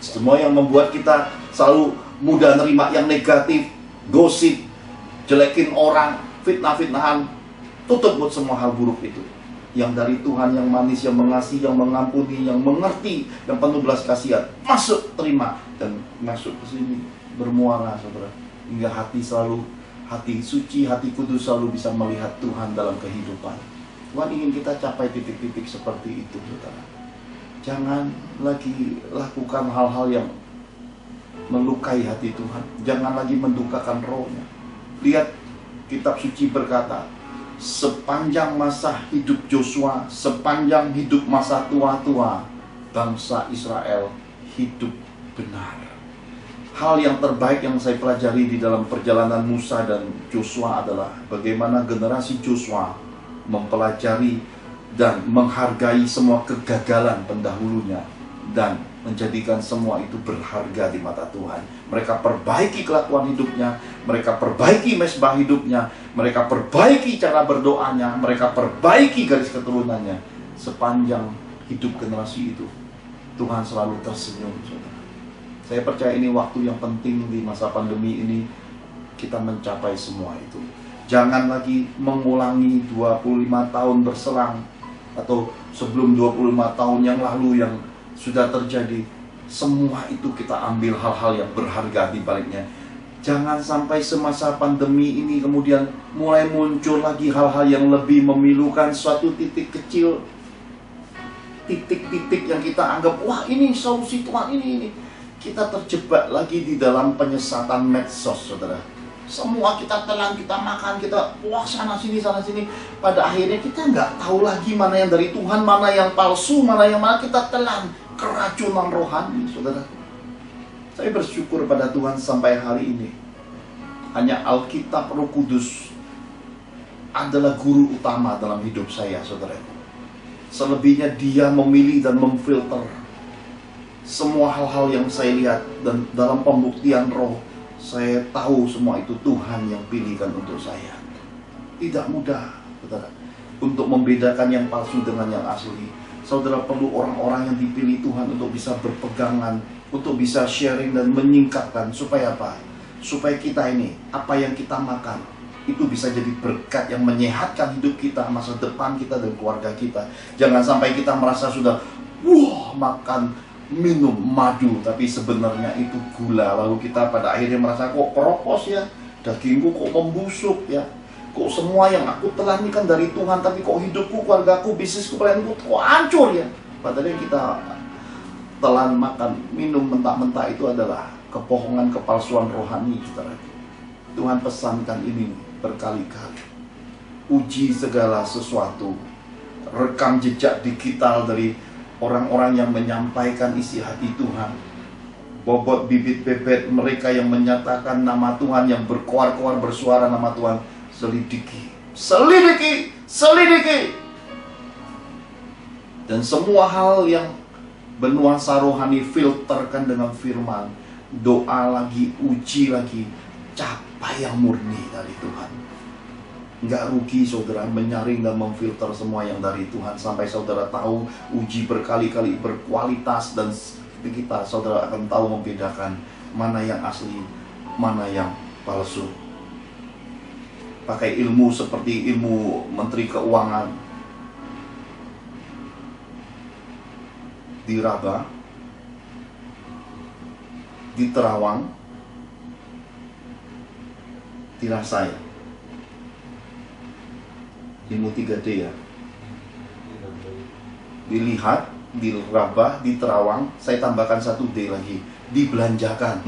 semua yang membuat kita selalu mudah nerima yang negatif, gosip, jelekin orang, fitnah-fitnahan, tutup buat semua hal buruk itu. Yang dari Tuhan yang manis, yang mengasihi, yang mengampuni, yang mengerti, yang penuh belas kasihan, masuk, terima, dan masuk ke sini bermuara, saudara. Hingga hati suci, hati kudus selalu bisa melihat Tuhan dalam kehidupan. Tuhan ingin kita capai titik-titik seperti itu, saudara. Jangan lagi lakukan hal-hal yang melukai hati Tuhan. Jangan lagi mendukakan rohnya. Lihat, kitab suci berkata, sepanjang masa hidup Joshua, sepanjang hidup masa tua-tua, bangsa Israel hidup benar. Hal yang terbaik yang saya pelajari di dalam perjalanan Musa dan Joshua adalah bagaimana generasi Joshua mempelajari dan menghargai semua kegagalan pendahulunya dan menjadikan semua itu berharga di mata Tuhan. Mereka perbaiki kelakuan hidupnya, mereka perbaiki mezbah hidupnya, mereka perbaiki cara berdoanya, mereka perbaiki garis keturunannya. Sepanjang hidup generasi itu, Tuhan selalu tersenyum, saudara. Saya percaya ini waktu yang penting di masa pandemi ini, kita mencapai semua itu. Jangan lagi mengulangi 25 tahun berselang atau sebelum 25 tahun yang lalu yang sudah terjadi. Semua itu kita ambil hal-hal yang berharga di baliknya. Jangan sampai semasa pandemi ini kemudian mulai muncul lagi hal-hal yang lebih memilukan, suatu titik kecil, titik-titik yang kita anggap, wah ini solusi Tuhan, ini. Kita terjebak lagi di dalam penyesatan medsos, saudara. Semua kita telan, kita makan, kita wah sana sini. Pada akhirnya kita nggak tahu lagi mana yang dari Tuhan, mana yang palsu, mana kita telan. Keracunan rohani, saudara. Saya bersyukur pada Tuhan sampai hari ini. Hanya Alkitab Roh Kudus adalah guru utama dalam hidup saya, saudara. Selebihnya Dia memilih dan memfilter semua hal-hal yang saya lihat, dan dalam pembuktian roh saya tahu semua itu Tuhan yang pilihkan untuk saya. Tidak mudah, saudara, untuk membedakan yang palsu dengan yang asli. Saudara perlu orang-orang yang dipilih Tuhan untuk bisa berpegangan, untuk bisa sharing dan menyingkapkan. Supaya apa? Supaya kita ini, apa yang kita makan, itu bisa jadi berkat yang menyehatkan hidup kita, masa depan kita dan keluarga kita. Jangan sampai kita merasa sudah, wah makan, minum madu, tapi sebenarnya itu gula. Lalu kita pada akhirnya merasa, kok keropos ya, dagingku kok membusuk ya, kok semua yang aku telan ini kan dari Tuhan, tapi kok hidupku, keluargaku, bisnisku, pelayananku kok hancur ya. Padahal yang kita telan, makan, minum mentah-mentah itu adalah kebohongan, kepalsuan rohani, saudara. Tuhan pesankan ini berkali-kali. Uji segala sesuatu, rekam jejak digital dari orang-orang yang menyampaikan isi hati Tuhan. Bobot bibit bebet mereka yang menyatakan nama Tuhan, yang berkoar-koar bersuara nama Tuhan. Selidiki. Dan semua hal yang bernuansa rohani filterkan dengan firman. Doa lagi, uji lagi, capai yang murni dari Tuhan. Nggak rugi saudara menyaring dan memfilter semua yang dari Tuhan, sampai saudara tahu uji berkali-kali berkualitas, dan kita saudara akan tahu membedakan mana yang asli, mana yang palsu. Pakai ilmu seperti ilmu Menteri Keuangan di Rabah, di Terawang, dirasa ya, ilmu 3D ya, dilihat, di Rabah, di Terawang, saya tambahkan 1D lagi, dibelanjakan.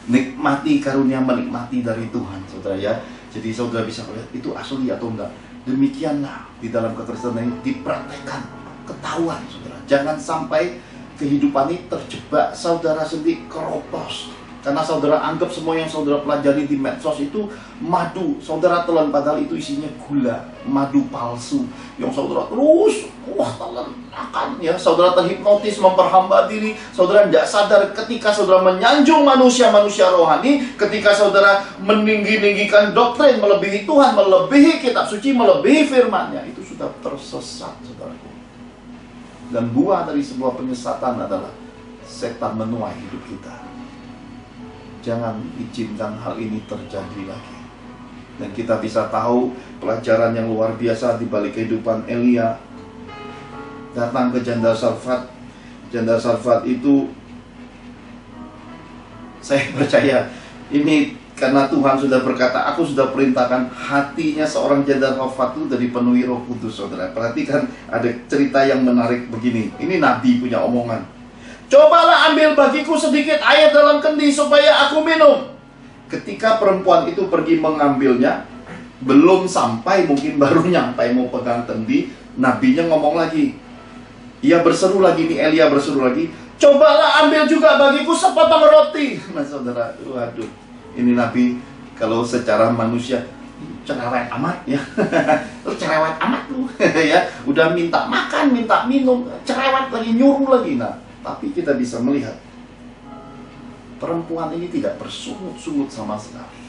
Nikmati karunia, menikmati dari Tuhan, saudara ya. Jadi saudara bisa melihat itu asli atau enggak. Demikianlah di dalam kekristenan ini dipraktekkan, ketahuan saudara. Jangan sampai kehidupan ini terjebak saudara sendiri keropos. Karena saudara anggap semua yang saudara pelajari di medsos itu madu. Saudara telan, padahal itu isinya gula, madu palsu. Yang saudara terus, telan akan ya. Saudara terhipnotis, memperhamba diri. Saudara tidak sadar ketika saudara menyanjung manusia-manusia rohani. Ketika saudara meninggi-ninggikan doktrin, melebihi Tuhan, melebihi kitab suci, melebihi firman-Nya. Itu sudah tersesat, saudaraku. Dan buah dari sebuah penyesatan adalah setan menuai hidup kita. Jangan izinkan hal ini terjadi lagi. Dan kita bisa tahu pelajaran yang luar biasa di balik kehidupan Elia. Datang ke janda Sarfat. Janda Sarfat itu, saya percaya ini karena Tuhan sudah berkata, aku sudah perintahkan, hatinya seorang janda Sarfat itu sudah dipenuhi Roh Kudus, saudara. Perhatikan ada cerita yang menarik begini. Ini Nabi punya omongan. Cobalah ambil bagiku sedikit air dalam kendi supaya aku minum. Ketika perempuan itu pergi mengambilnya, belum sampai, mungkin baru nyampai mau pegang kendi, nabinya ngomong lagi. Ia berseru lagi, nih Elia berseru lagi, cobalah ambil juga bagiku sepotong roti. Nah saudara, waduh, ini nabi kalau secara manusia cerewet amat ya. Cerewet amat tuh ya, udah minta makan, minta minum, cerewet lagi, nyuruh lagi. Nah, tapi kita bisa melihat perempuan ini tidak bersungut-sungut sama sekali.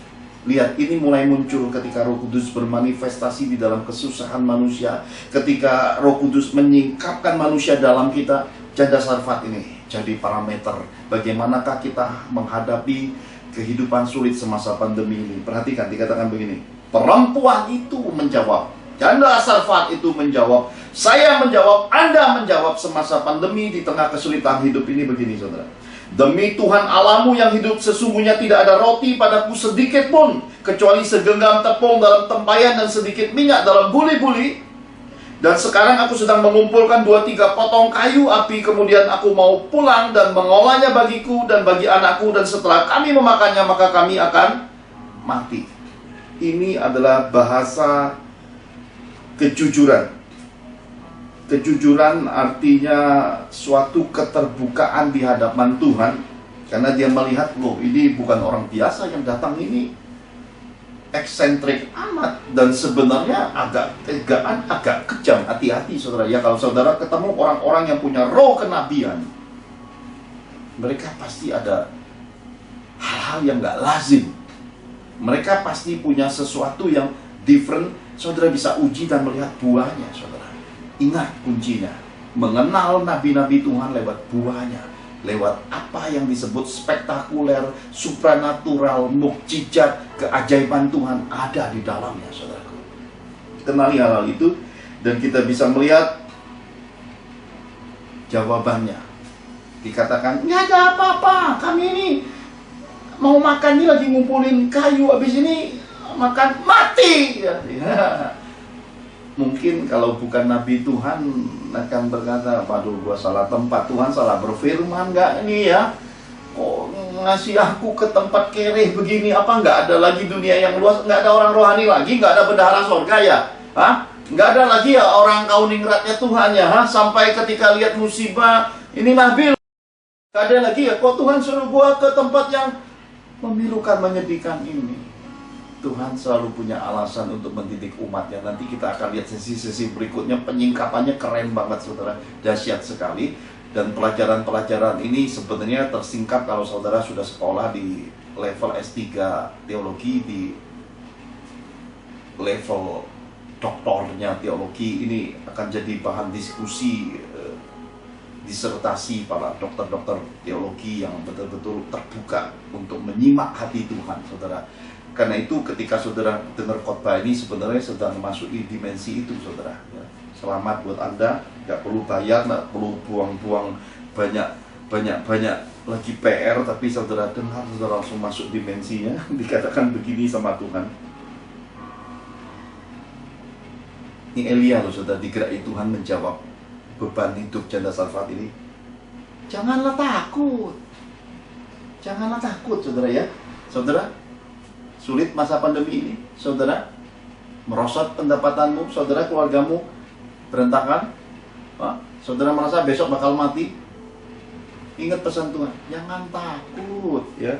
Lihat, ini mulai muncul ketika Roh Kudus bermanifestasi di dalam kesusahan manusia. Ketika Roh Kudus menyingkapkan manusia dalam kita, janda Sarfat ini jadi parameter bagaimanakah kita menghadapi kehidupan sulit semasa pandemi ini. Perhatikan, dikatakan begini. Perempuan itu menjawab, janda Sarfat itu menjawab, saya menjawab, Anda menjawab semasa pandemi di tengah kesulitan hidup ini begini, saudara. Demi Tuhan Allahmu yang hidup, sesungguhnya tidak ada roti padaku sedikit pun, kecuali segenggam tepung dalam tempayan dan sedikit minyak dalam buli-buli. Dan sekarang aku sedang mengumpulkan 2-3 potong kayu api, kemudian aku mau pulang dan mengolahnya bagiku dan bagi anakku, dan setelah kami memakannya maka kami akan mati. Ini adalah bahasa kejujuran. Kejujuran artinya suatu keterbukaan di hadapan Tuhan, karena dia melihat, loh, ini bukan orang biasa yang datang, ini eksentrik amat, dan sebenarnya agak tegaan, agak kejam. Hati-hati, saudara ya, kalau saudara ketemu orang-orang yang punya roh kenabian, mereka pasti ada hal-hal yang gak lazim. Mereka pasti punya sesuatu yang different. Saudara bisa uji dan melihat buahnya, saudara. Ingat kuncinya, mengenal nabi-nabi Tuhan lewat buahnya, lewat apa yang disebut spektakuler, supranatural, mukjizat, keajaiban Tuhan ada di dalamnya, saudaraku. Kenali hal-hal itu, dan kita bisa melihat jawabannya. Dikatakan, nggak ada apa-apa, kami ini mau makan, ini lagi ngumpulin kayu, habis ini makan, mati. Ya. Mungkin kalau bukan nabi Tuhan akan berkata, waduh, gua salah tempat, Tuhan salah berfirman nggak ini ya? Kok ngasih aku ke tempat kere begini? Apa nggak ada lagi dunia yang luas? Nggak ada orang rohani lagi? Nggak ada bendahara surga ya? Hah? Nggak ada lagi ya orang kauningratnya Tuhan ya? Hah? Sampai ketika lihat musibah, ini nabi, nggak ada lagi ya? Kok Tuhan suruh gua ke tempat yang memilukan, menyedihkan ini? Tuhan selalu punya alasan untuk mendidik umatnya. Nanti kita akan lihat sesi-sesi berikutnya, penyingkapannya keren banget, saudara, dahsyat sekali. Dan pelajaran-pelajaran ini sebenarnya tersingkap kalau saudara sudah sekolah di level S3 teologi, di level doktornya teologi. Ini akan jadi bahan diskusi, disertasi para dokter-dokter teologi yang betul-betul terbuka untuk menyimak hati Tuhan, saudara. Karena itu ketika saudara dengar khotbah ini, sebenarnya sedang memasuki dimensi itu, saudara. Ya. Selamat buat Anda, nggak perlu bayar, nggak perlu buang-buang banyak lagi PR, tapi saudara dengar, saudara langsung masuk dimensinya. Dikatakan begini sama Tuhan. Ini Elia loh, saudara, digerai Tuhan menjawab beban hidup janda Sarfat ini. Janganlah takut, janganlah takut, saudara ya, saudara. Sulit masa pandemi ini, saudara, merosot pendapatanmu, saudara, keluargamu berantakan, saudara merasa besok bakal mati. Ingat pesan Tuhan, jangan takut, ya,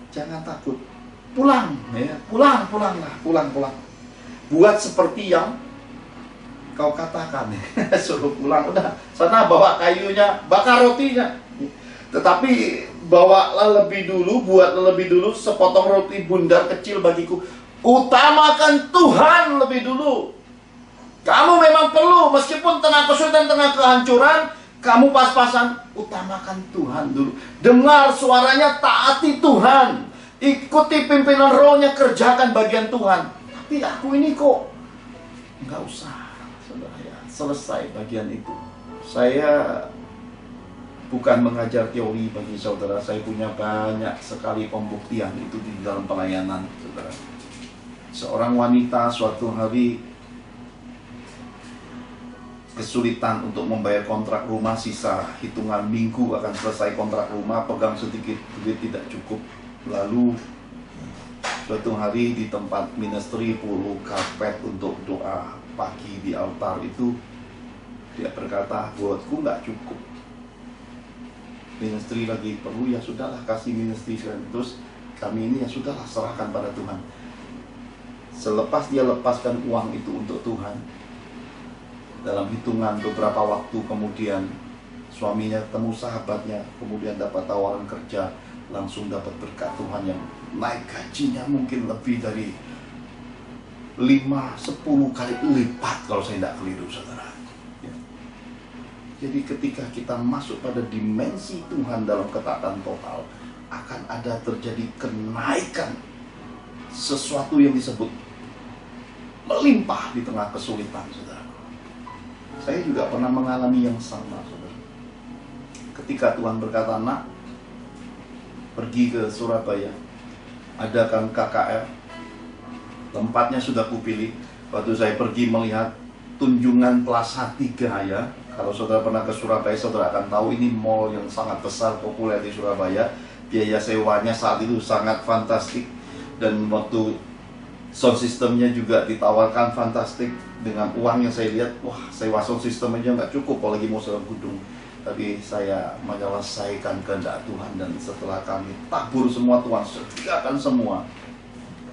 jangan takut. Pulang, ya, pulang. Buat seperti yang kau katakan, suruh pulang, udah, sana bawa kayunya, bakar rotinya. Tetapi bawalah lebih dulu, buatlah lebih dulu sepotong roti bundar kecil bagiku. Utamakan Tuhan lebih dulu. Kamu memang perlu, meskipun tengah kesulitan, tengah kehancuran, kamu pas-pasan, utamakan Tuhan dulu. Dengar suaranya, taati Tuhan. Ikuti pimpinan rohnya, kerjakan bagian Tuhan. Tapi aku ini kok nggak usah, saudara ya, selesai bagian itu. Saya bukan mengajar teori bagi saudara, saya punya banyak sekali pembuktian itu di dalam pelayanan, saudara. Seorang wanita suatu hari kesulitan untuk membayar kontrak rumah, sisa hitungan minggu akan selesai kontrak rumah, pegang sedikit duit tidak cukup. Lalu suatu hari di tempat ministry puluh karpet untuk doa pagi di altar itu, dia berkata, buatku nggak cukup. Ministry lagi perlu, ya sudahlah kasih ministry. Terus kami ini ya sudahlah serahkan pada Tuhan. Selepas dia lepaskan uang itu untuk Tuhan, dalam hitungan beberapa waktu kemudian suaminya ketemu sahabatnya, kemudian dapat tawaran kerja, langsung dapat berkat Tuhan yang naik gajinya mungkin lebih dari 5-10 kali lipat kalau saya tidak keliru, saudara. Jadi ketika kita masuk pada dimensi Tuhan dalam ketaatan total, akan ada terjadi kenaikan sesuatu yang disebut melimpah di tengah kesulitan, saudara. Saya juga pernah mengalami yang sama, saudara. Ketika Tuhan berkata, nak, pergi ke Surabaya, adakan KKR, tempatnya sudah kupilih. Waktu saya pergi melihat Tunjungan Plaza 3 ya. Kalau saudara pernah ke Surabaya, saudara akan tahu ini mall yang sangat besar, populer di Surabaya. Biaya sewanya saat itu sangat fantastik. Dan waktu sound systemnya juga ditawarkan fantastik. Dengan uang yang saya lihat, wah, sewa sound system aja nggak cukup, apalagi mau sewa gedung. Tapi saya menyelesaikan kehendak Tuhan, dan setelah kami tabur semua, Tuhan sediakan semua.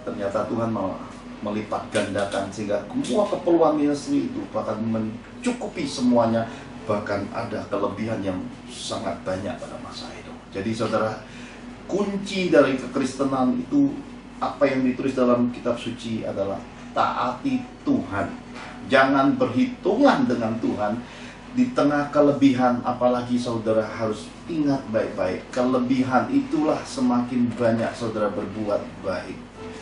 Ternyata Tuhan malah melipat gandakan, sehingga semua keperluan ministry itu bahkan mencukupi semuanya, bahkan ada kelebihan yang sangat banyak pada masa itu. Jadi saudara, kunci dari kekristenan itu, apa yang ditulis dalam kitab suci adalah taati Tuhan. Jangan berhitungan dengan Tuhan di tengah kelebihan. Apalagi saudara harus ingat baik-baik, kelebihan itulah semakin banyak saudara berbuat baik.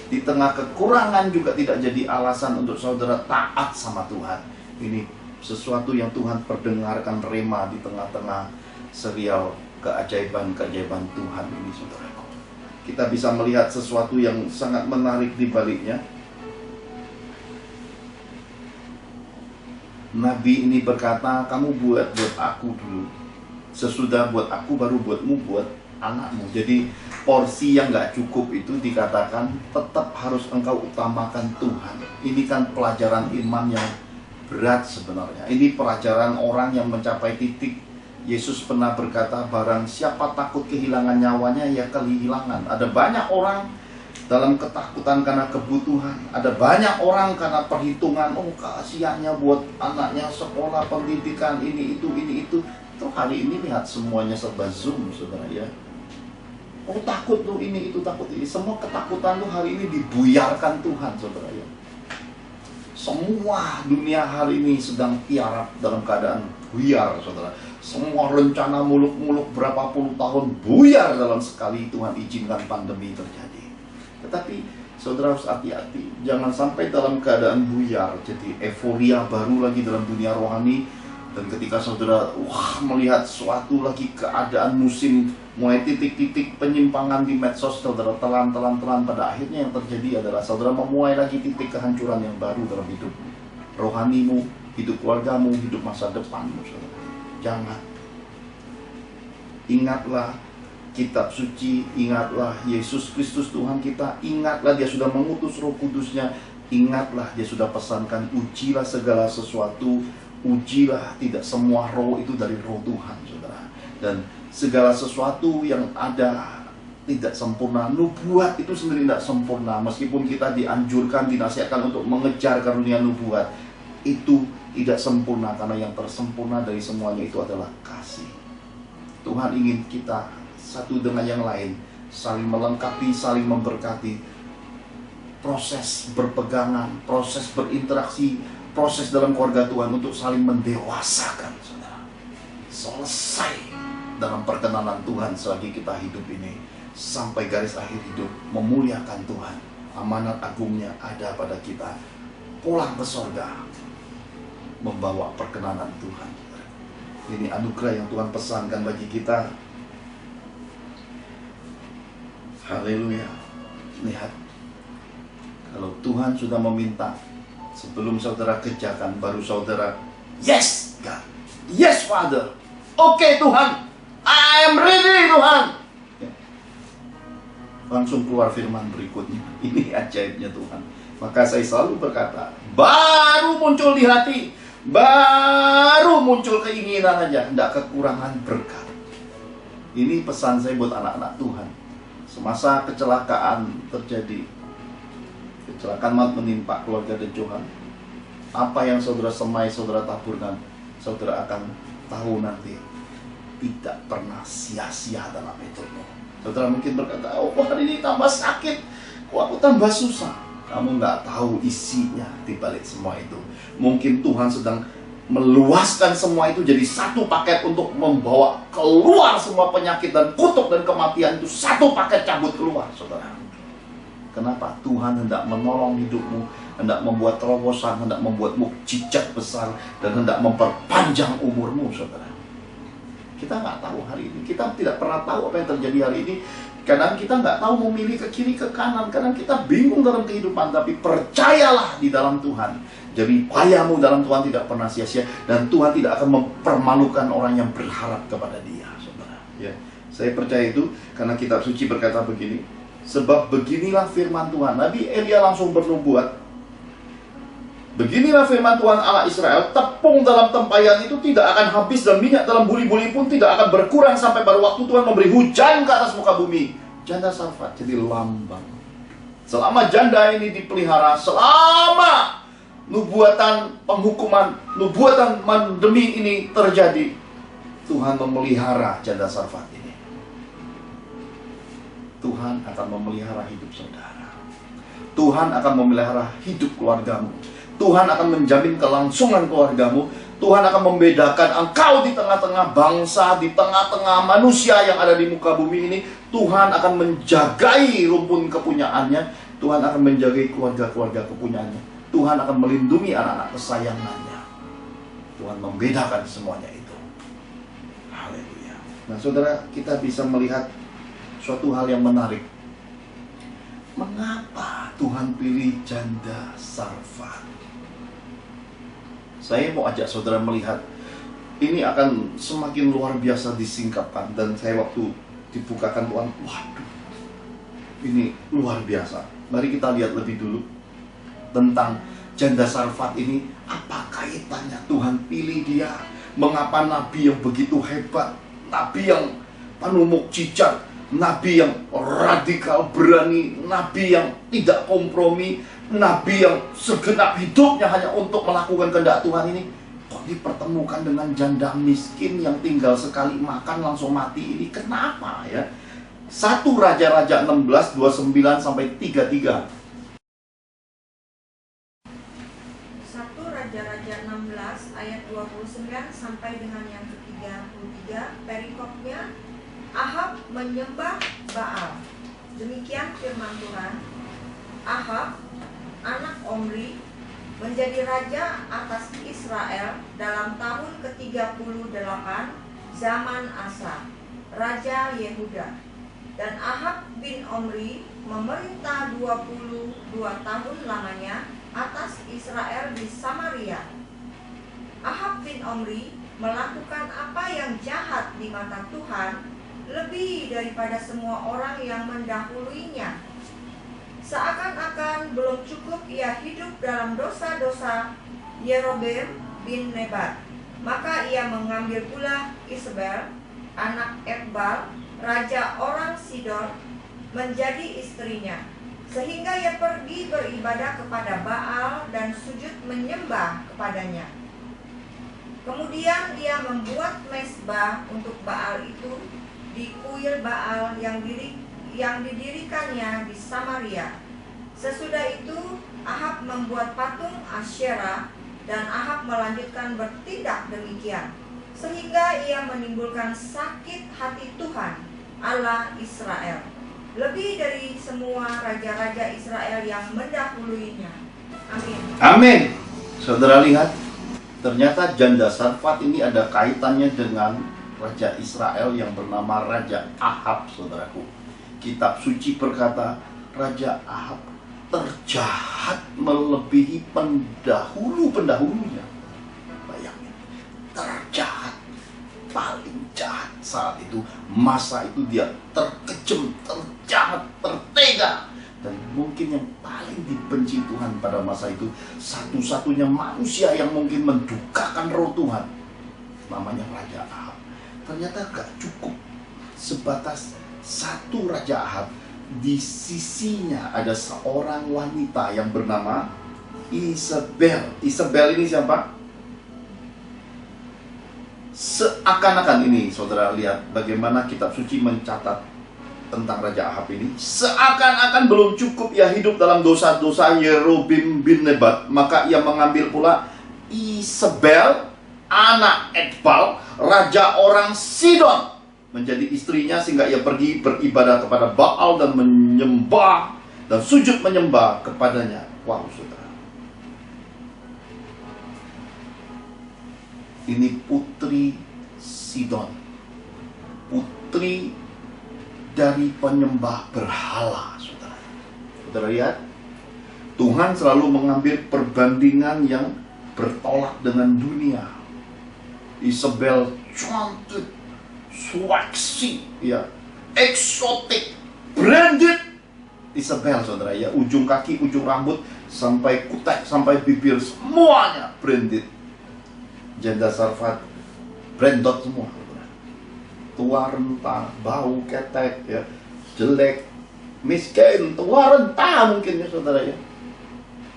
Di tengah kekurangan juga tidak jadi alasan untuk saudara taat sama Tuhan. Ini sesuatu yang Tuhan perdengarkan rema di tengah-tengah serial keajaiban-keajaiban Tuhan ini, saudaraku. Kita bisa melihat sesuatu yang sangat menarik di baliknya. Nabi ini berkata, kamu buat aku dulu, sesudah buat aku baru buatmu buat anakmu. Jadi porsi yang gak cukup itu dikatakan tetap harus engkau utamakan Tuhan. Ini kan pelajaran iman yang berat sebenarnya. Ini pelajaran orang yang mencapai titik. Yesus pernah berkata, barang siapa takut kehilangan nyawanya, ya kehilangan. Ada banyak orang dalam ketakutan karena kebutuhan. Ada banyak orang karena perhitungan, oh kasihannya buat anaknya sekolah, pendidikan, ini itu. Tuh hari ini lihat semuanya serba Zoom, saudara ya. Oh takut tuh ini itu, takut ini. Semua ketakutan tuh hari ini dibuyarkan Tuhan, saudara ya. Semua dunia hari ini sedang tiarap dalam keadaan buyar, saudara. Semua rencana muluk-muluk berapa puluh tahun buyar dalam sekali Tuhan izinkan pandemi terjadi. Tetapi saudara harus hati-hati, jangan sampai dalam keadaan buyar jadi euforia baru lagi dalam dunia rohani. Dan ketika saudara melihat suatu lagi keadaan musim, mulai titik-titik penyimpangan di medsos, saudara telan, pada akhirnya yang terjadi adalah saudara memulai lagi titik kehancuran yang baru dalam hidup rohanimu, hidup keluargamu, hidup masa depanmu, saudara. Jangan. Ingatlah kitab suci, ingatlah Yesus Kristus Tuhan kita, ingatlah Dia sudah mengutus Roh Kudusnya, ingatlah Dia sudah pesankan, ujilah segala sesuatu. Ujilah, tidak semua roh itu dari roh Tuhan, saudara. Dan segala sesuatu yang ada tidak sempurna. Nubuat itu sendiri tidak sempurna. Meskipun kita dianjurkan, dinasihatkan untuk mengejar karunia nubuat, itu tidak sempurna. Karena yang tersempurna dari semuanya itu adalah kasih. Tuhan ingin kita satu dengan yang lain saling melengkapi, saling memberkati. Proses berpegangan, proses berinteraksi, proses dalam keluarga Tuhan untuk saling mendewasakan, saudara. Selesai dalam perkenanan Tuhan selagi kita hidup ini, sampai garis akhir hidup, memuliakan Tuhan. Amanat agungnya ada pada kita, pulang ke sorga, membawa perkenanan Tuhan. Ini anugerah yang Tuhan pesankan bagi kita. Haleluya. Lihat, kalau Tuhan sudah meminta, sebelum saudara kerjakan, baru saudara, yes God, yes Father, oke Tuhan, I am ready Tuhan. Ya. Langsung keluar firman berikutnya. Ini ajaibnya Tuhan. Maka saya selalu berkata, baru muncul di hati, baru muncul keinginan aja, tidak kekurangan berkat. Ini pesan saya buat anak-anak Tuhan. Semasa kecelakaan terjadi, kecelakaan maut menimpa keluarga The Johan, apa yang saudara semai, saudara taburkan, saudara akan tahu nanti tidak pernah sia-sia dalam hidupmu. Saudara mungkin berkata, oh hari ini tambah sakit, kok aku tambah susah. Kamu nggak tahu isinya di balik semua itu. Mungkin Tuhan sedang meluaskan semua itu jadi satu paket untuk membawa keluar semua penyakit dan kutuk dan kematian itu satu paket cabut keluar, saudara. Kenapa? Tuhan hendak menolong hidupmu, hendak membuat terobosan, hendak membuat mukjizat besar, dan hendak memperpanjang umurmu, saudara. Kita nggak tahu hari ini, kita tidak pernah tahu apa yang terjadi hari ini. Kadang kita nggak tahu memilih ke kiri ke kanan, kadang kita bingung dalam kehidupan, tapi percayalah di dalam Tuhan. Jadi upayamu dalam Tuhan tidak pernah sia-sia, dan Tuhan tidak akan mempermalukan orang yang berharap kepada Dia, saudara. Ya, saya percaya itu karena kitab suci berkata begini. Sebab beginilah firman Tuhan. Nabi Elia langsung bernubuat. Beginilah firman Tuhan Allah Israel, tepung dalam tempayan itu tidak akan habis, dan minyak dalam buli-buli pun tidak akan berkurang sampai pada waktu Tuhan memberi hujan ke atas muka bumi. Janda Sarfat jadi lambang. Selama janda ini dipelihara, selama nubuatan penghukuman, nubuatan pandemi ini terjadi, Tuhan memelihara janda Sarfat ini. Tuhan akan memelihara hidup saudara. Tuhan akan memelihara hidup keluargamu. Tuhan akan menjamin kelangsungan keluargamu. Tuhan akan membedakan engkau di tengah-tengah bangsa, di tengah-tengah manusia yang ada di muka bumi ini. Tuhan akan menjagai rumpun kepunyaannya. Tuhan akan menjagai keluarga-keluarga kepunyaannya. Tuhan akan melindungi anak-anak kesayangannya. Tuhan membedakan semuanya itu. Haleluya. Nah, saudara, kita bisa melihat suatu hal yang menarik. Mengapa Tuhan pilih janda Sarfat? Saya mau ajak saudara melihat, ini akan semakin luar biasa disingkapkan. Dan saya waktu dibukakan Tuhan, waduh, ini luar biasa. Mari kita lihat lebih dulu tentang janda Sarfat ini. Apa kaitannya Tuhan pilih dia? Mengapa nabi yang begitu hebat, nabi yang penuh mukjizat, nabi yang radikal, berani, nabi yang tidak kompromi, nabi yang segenap hidupnya hanya untuk melakukan kehendak Tuhan ini, kok dipertemukan dengan janda miskin yang tinggal sekali makan langsung mati ini? Kenapa ya? 1 Raja-Raja 16, 29 sampai 33. 1 Raja-Raja 16 ayat 29 sampai dengan yang ke-33, perikopnya, Ahab menyembah Baal. Demikian firman Tuhan. Ahab, anak Omri, menjadi raja atas Israel dalam tahun ke-38 zaman Asa, Raja Yehuda. Dan Ahab bin Omri memerintah 22 tahun lamanya atas Israel di Samaria. Ahab bin Omri melakukan apa yang jahat di mata Tuhan, lebih daripada semua orang yang mendahuluinya. Seakan-akan belum cukup ia hidup dalam dosa-dosa Yerobeam bin Nebat, maka ia mengambil pula Isabel, anak Ekbal, raja orang Sidon, menjadi istrinya, sehingga ia pergi beribadah kepada Baal dan sujud menyembah kepadanya. Kemudian dia membuat mezbah untuk Baal itu di kuil Baal yang didirikannya di Samaria. Sesudah itu Ahab membuat patung Asyera, dan Ahab melanjutkan bertindak demikian, sehingga ia menimbulkan sakit hati Tuhan Allah Israel, lebih dari semua raja-raja Israel yang mendahuluinya. Amin. Amin. Saudara lihat, ternyata janda Sarfat ini ada kaitannya dengan raja Israel yang bernama Raja Ahab, saudaraku. Kitab suci berkata, Raja Ahab terjahat melebihi pendahulu-pendahulunya. Bayangin, terjahat, paling jahat saat itu. Masa itu dia terkejem, terjahat, tertega. Dan mungkin yang paling dibenci Tuhan pada masa itu, satu-satunya manusia yang mungkin mendukakan roh Tuhan, namanya Raja Ahab. Ternyata gak cukup sebatas satu Raja Ahab. Di sisinya ada seorang wanita yang bernama Isabel. Isabel ini siapa? Seakan-akan ini, saudara lihat bagaimana kitab suci mencatat tentang Raja Ahab ini. Seakan-akan belum cukup ia hidup dalam dosa-dosa Yerobeam bin Nebat, maka ia mengambil pula Isabel, anak Etbal, raja orang Sidon, menjadi istrinya, sehingga ia pergi beribadah kepada Baal dan menyembah dan sujud menyembah kepadanya. Wow, saudara. Ini putri Sidon, putri dari penyembah berhala, saudara. Saudara lihat, Tuhan selalu mengambil perbandingan yang bertolak dengan dunia. Isabel cantik, swaksi, ya, eksotik, branded. Isabel, saudara, ya, ujung kaki, ujung rambut, sampai kutek, sampai bibir, semuanya branded. Janda Sarfat branded semua, saudara. Tua renta, bau ketek, ya, jelek, miskin, tua renta mungkin, ya, saudara, ya.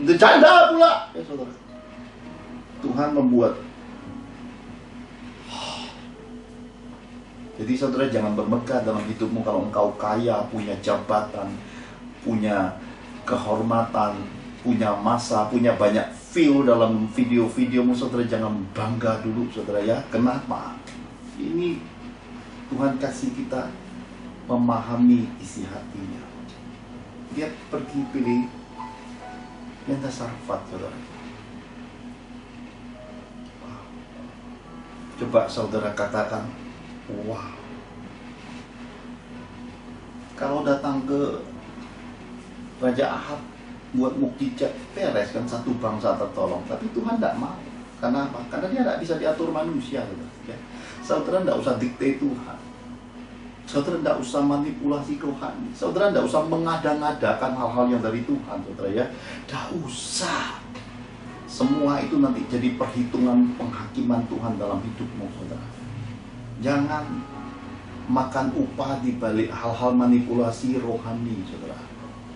Janda pula, ya, saudara. Tuhan membuat. Jadi saudara, jangan bermegah dalam hidupmu kalau engkau kaya, punya jabatan, punya kehormatan, punya masa, punya banyak view dalam video-videomu. Saudara, jangan bangga dulu, saudara, ya. Kenapa? Ini Tuhan kasih kita memahami isi hatinya. Dia pergi pilih Janda Sarfat, saudara. Coba saudara katakan, wow. Kalau datang ke Raja Ahab buat mukjizat, beres kan, satu bangsa tertolong. Tapi Tuhan tidak mau. Karena apa? Karena dia tidak bisa diatur manusia, saudara, ya. Saudara tidak usah dikte Tuhan. Saudara tidak usah manipulasi rohani. Saudara tidak usah mengada-ngadakan hal-hal yang dari Tuhan, saudara, ya. Tidak usah. Semua itu nanti jadi perhitungan penghakiman Tuhan dalam hidupmu, saudara. Jangan makan upah di balik hal-hal manipulasi rohani, saudara.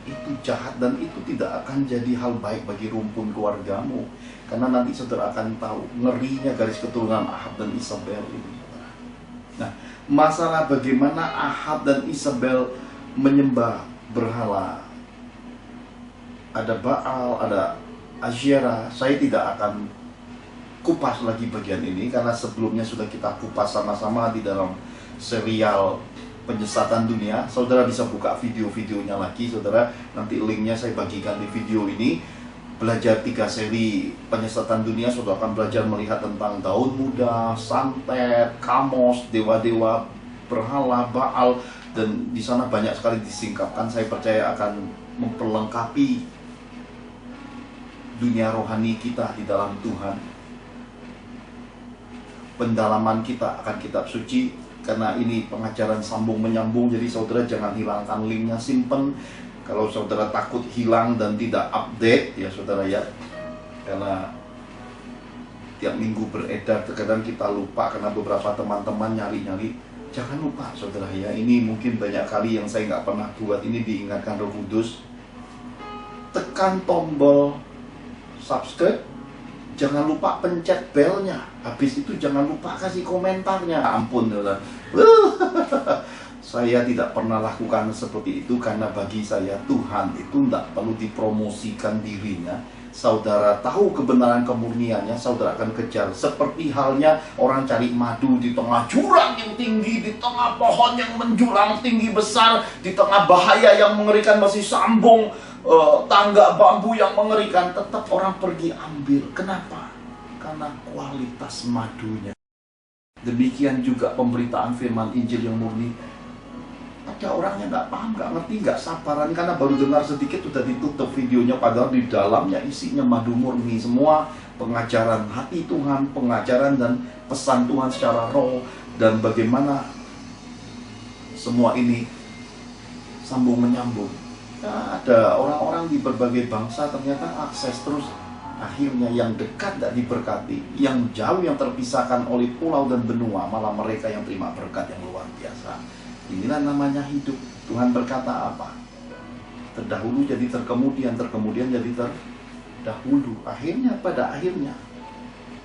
Itu jahat dan itu tidak akan jadi hal baik bagi rumpun keluargamu. Karena nanti saudara akan tahu ngerinya garis keturunan Ahab dan Isabel ini, saudara. Nah, masalah bagaimana Ahab dan Isabel menyembah berhala. Ada Baal, ada Asyera. Saya tidak akan kupas lagi bagian ini karena sebelumnya sudah kita kupas sama-sama di dalam serial Penyesatan Dunia. Saudara bisa buka video-videonya lagi, saudara. Nanti linknya saya bagikan di video ini. Belajar 3 seri Penyesatan Dunia, saudara akan belajar melihat tentang daun muda, santet, kamos, dewa-dewa, berhala, Baal, dan di sana banyak sekali disingkapkan. Saya percaya akan memperlengkapi dunia rohani kita di dalam Tuhan. Pendalaman kita akan kitab suci, karena ini pengajaran sambung menyambung. Jadi saudara jangan hilangkan linknya, simpen. Kalau saudara takut hilang dan tidak update, ya saudara, ya, karena tiap minggu beredar, terkadang kita lupa karena beberapa teman-teman nyari-nyari. Jangan lupa, saudara, ya, ini mungkin banyak kali yang saya nggak pernah buat, ini diingatkan Roh Kudus. Tekan tombol subscribe, jangan lupa pencet belnya. Habis itu jangan lupa kasih komentarnya. Ampun, saudara. Saya tidak pernah lakukan seperti itu karena bagi saya Tuhan itu tidak perlu dipromosikan dirinya. Saudara tahu kebenaran kemurniannya, saudara akan kejar. Seperti halnya orang cari madu di tengah jurang yang tinggi, di tengah pohon yang menjulang tinggi besar, di tengah bahaya yang mengerikan, masih sambung tangga bambu yang mengerikan, tetap orang pergi ambil. Kenapa? Karena kualitas madunya. Demikian juga pemberitaan firman Injil yang murni. Ada orang yang nggak paham, nggak ngerti, nggak sabaran karena baru dengar sedikit sudah ditutup videonya, padahal di dalamnya isinya madu murni semua, pengajaran hati Tuhan, pengajaran dan pesan Tuhan secara roh, dan bagaimana semua ini sambung menyambung. Nah, ada orang-orang di berbagai bangsa ternyata akses terus, akhirnya yang dekat tidak diberkati, yang jauh yang terpisahkan oleh pulau dan benua, malah mereka yang terima berkat yang luar biasa. Inilah namanya hidup. Tuhan berkata apa? Terdahulu jadi terkemudian, terkemudian jadi terdahulu. Akhirnya, pada akhirnya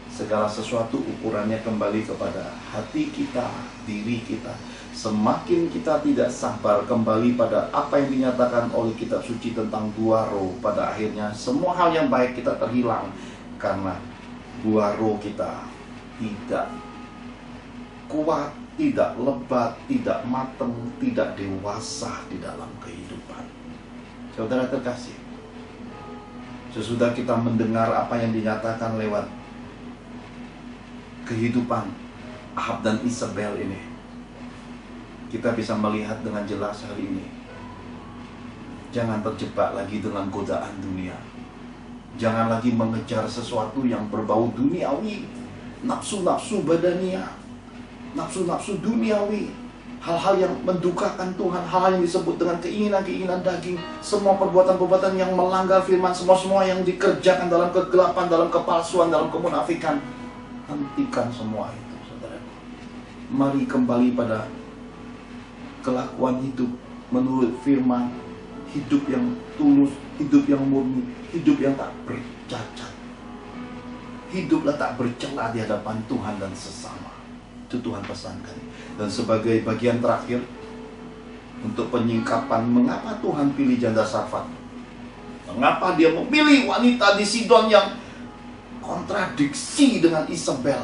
segala sesuatu ukurannya kembali kepada hati kita, diri kita. Semakin kita tidak sabar kembali pada apa yang dinyatakan oleh kitab suci tentang dua roh, pada akhirnya semua hal yang baik kita terhilang karena dua roh kita tidak kuat, tidak lebat, tidak matang, tidak dewasa di dalam kehidupan. Saudara terkasih, sesudah kita mendengar apa yang dinyatakan lewat kehidupan Ahab dan Isabel ini, kita bisa melihat dengan jelas hari ini, jangan terjebak lagi dengan godaan dunia. Jangan lagi mengejar sesuatu yang berbau duniawi, nafsu-nafsu badania, nafsu-nafsu duniawi, hal-hal yang mendukakan Tuhan, hal-hal yang disebut dengan keinginan-keinginan daging, semua perbuatan-perbuatan yang melanggar firman, semua yang dikerjakan dalam kegelapan, dalam kepalsuan, dalam kemunafikan. Hentikan semua itu, saudara. Mari kembali pada kelakuan hidup menurut firman, hidup yang tulus, hidup yang murni, hidup yang tak bercacat. Hiduplah tak bercela di hadapan Tuhan dan sesama. Itu Tuhan pesankan. Dan sebagai bagian terakhir, untuk penyingkapan mengapa Tuhan pilih janda Sarfat, mengapa dia memilih wanita di Sidon yang kontradiksi dengan Isabel,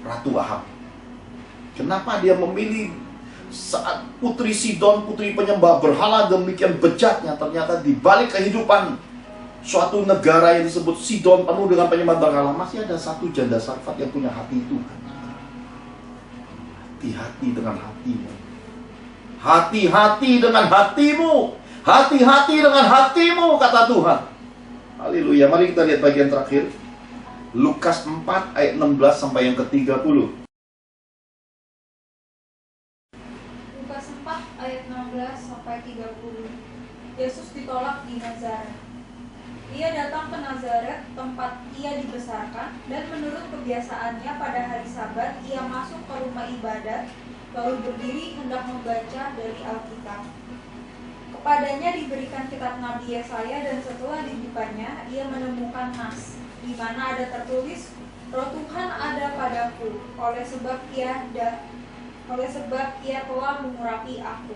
Ratu Ahab. Kenapa dia memilih saat putri Sidon, putri penyembah berhala demikian bejatnya, ternyata di balik kehidupan suatu negara yang disebut Sidon penuh dengan penyembah berhala, masih ada satu janda Sarfat yang punya hati Tuhan. Hati-hati dengan hatimu. Hati-hati dengan hatimu. Hati-hati dengan hatimu, kata Tuhan. Haleluya. Mari kita lihat bagian terakhir. Lukas 4 ayat 16 sampai yang ke-30. Lukas 4 ayat 16 sampai 30. Yesus ditolak di Nazaret. Ia datang ke Nazaret, tempat ia dibesarkan, dan menurut kebiasaannya pada hari Sabat ia masuk ke rumah ibadat, lalu berdiri hendak membaca dari Alkitab. Kepadanya diberikan kitab Nabi Yesaya, dan setelah dibukanya ia menemukan nas, di mana ada tertulis, Roh Tuhan ada padaku, oleh sebab ia telah mengurapi aku,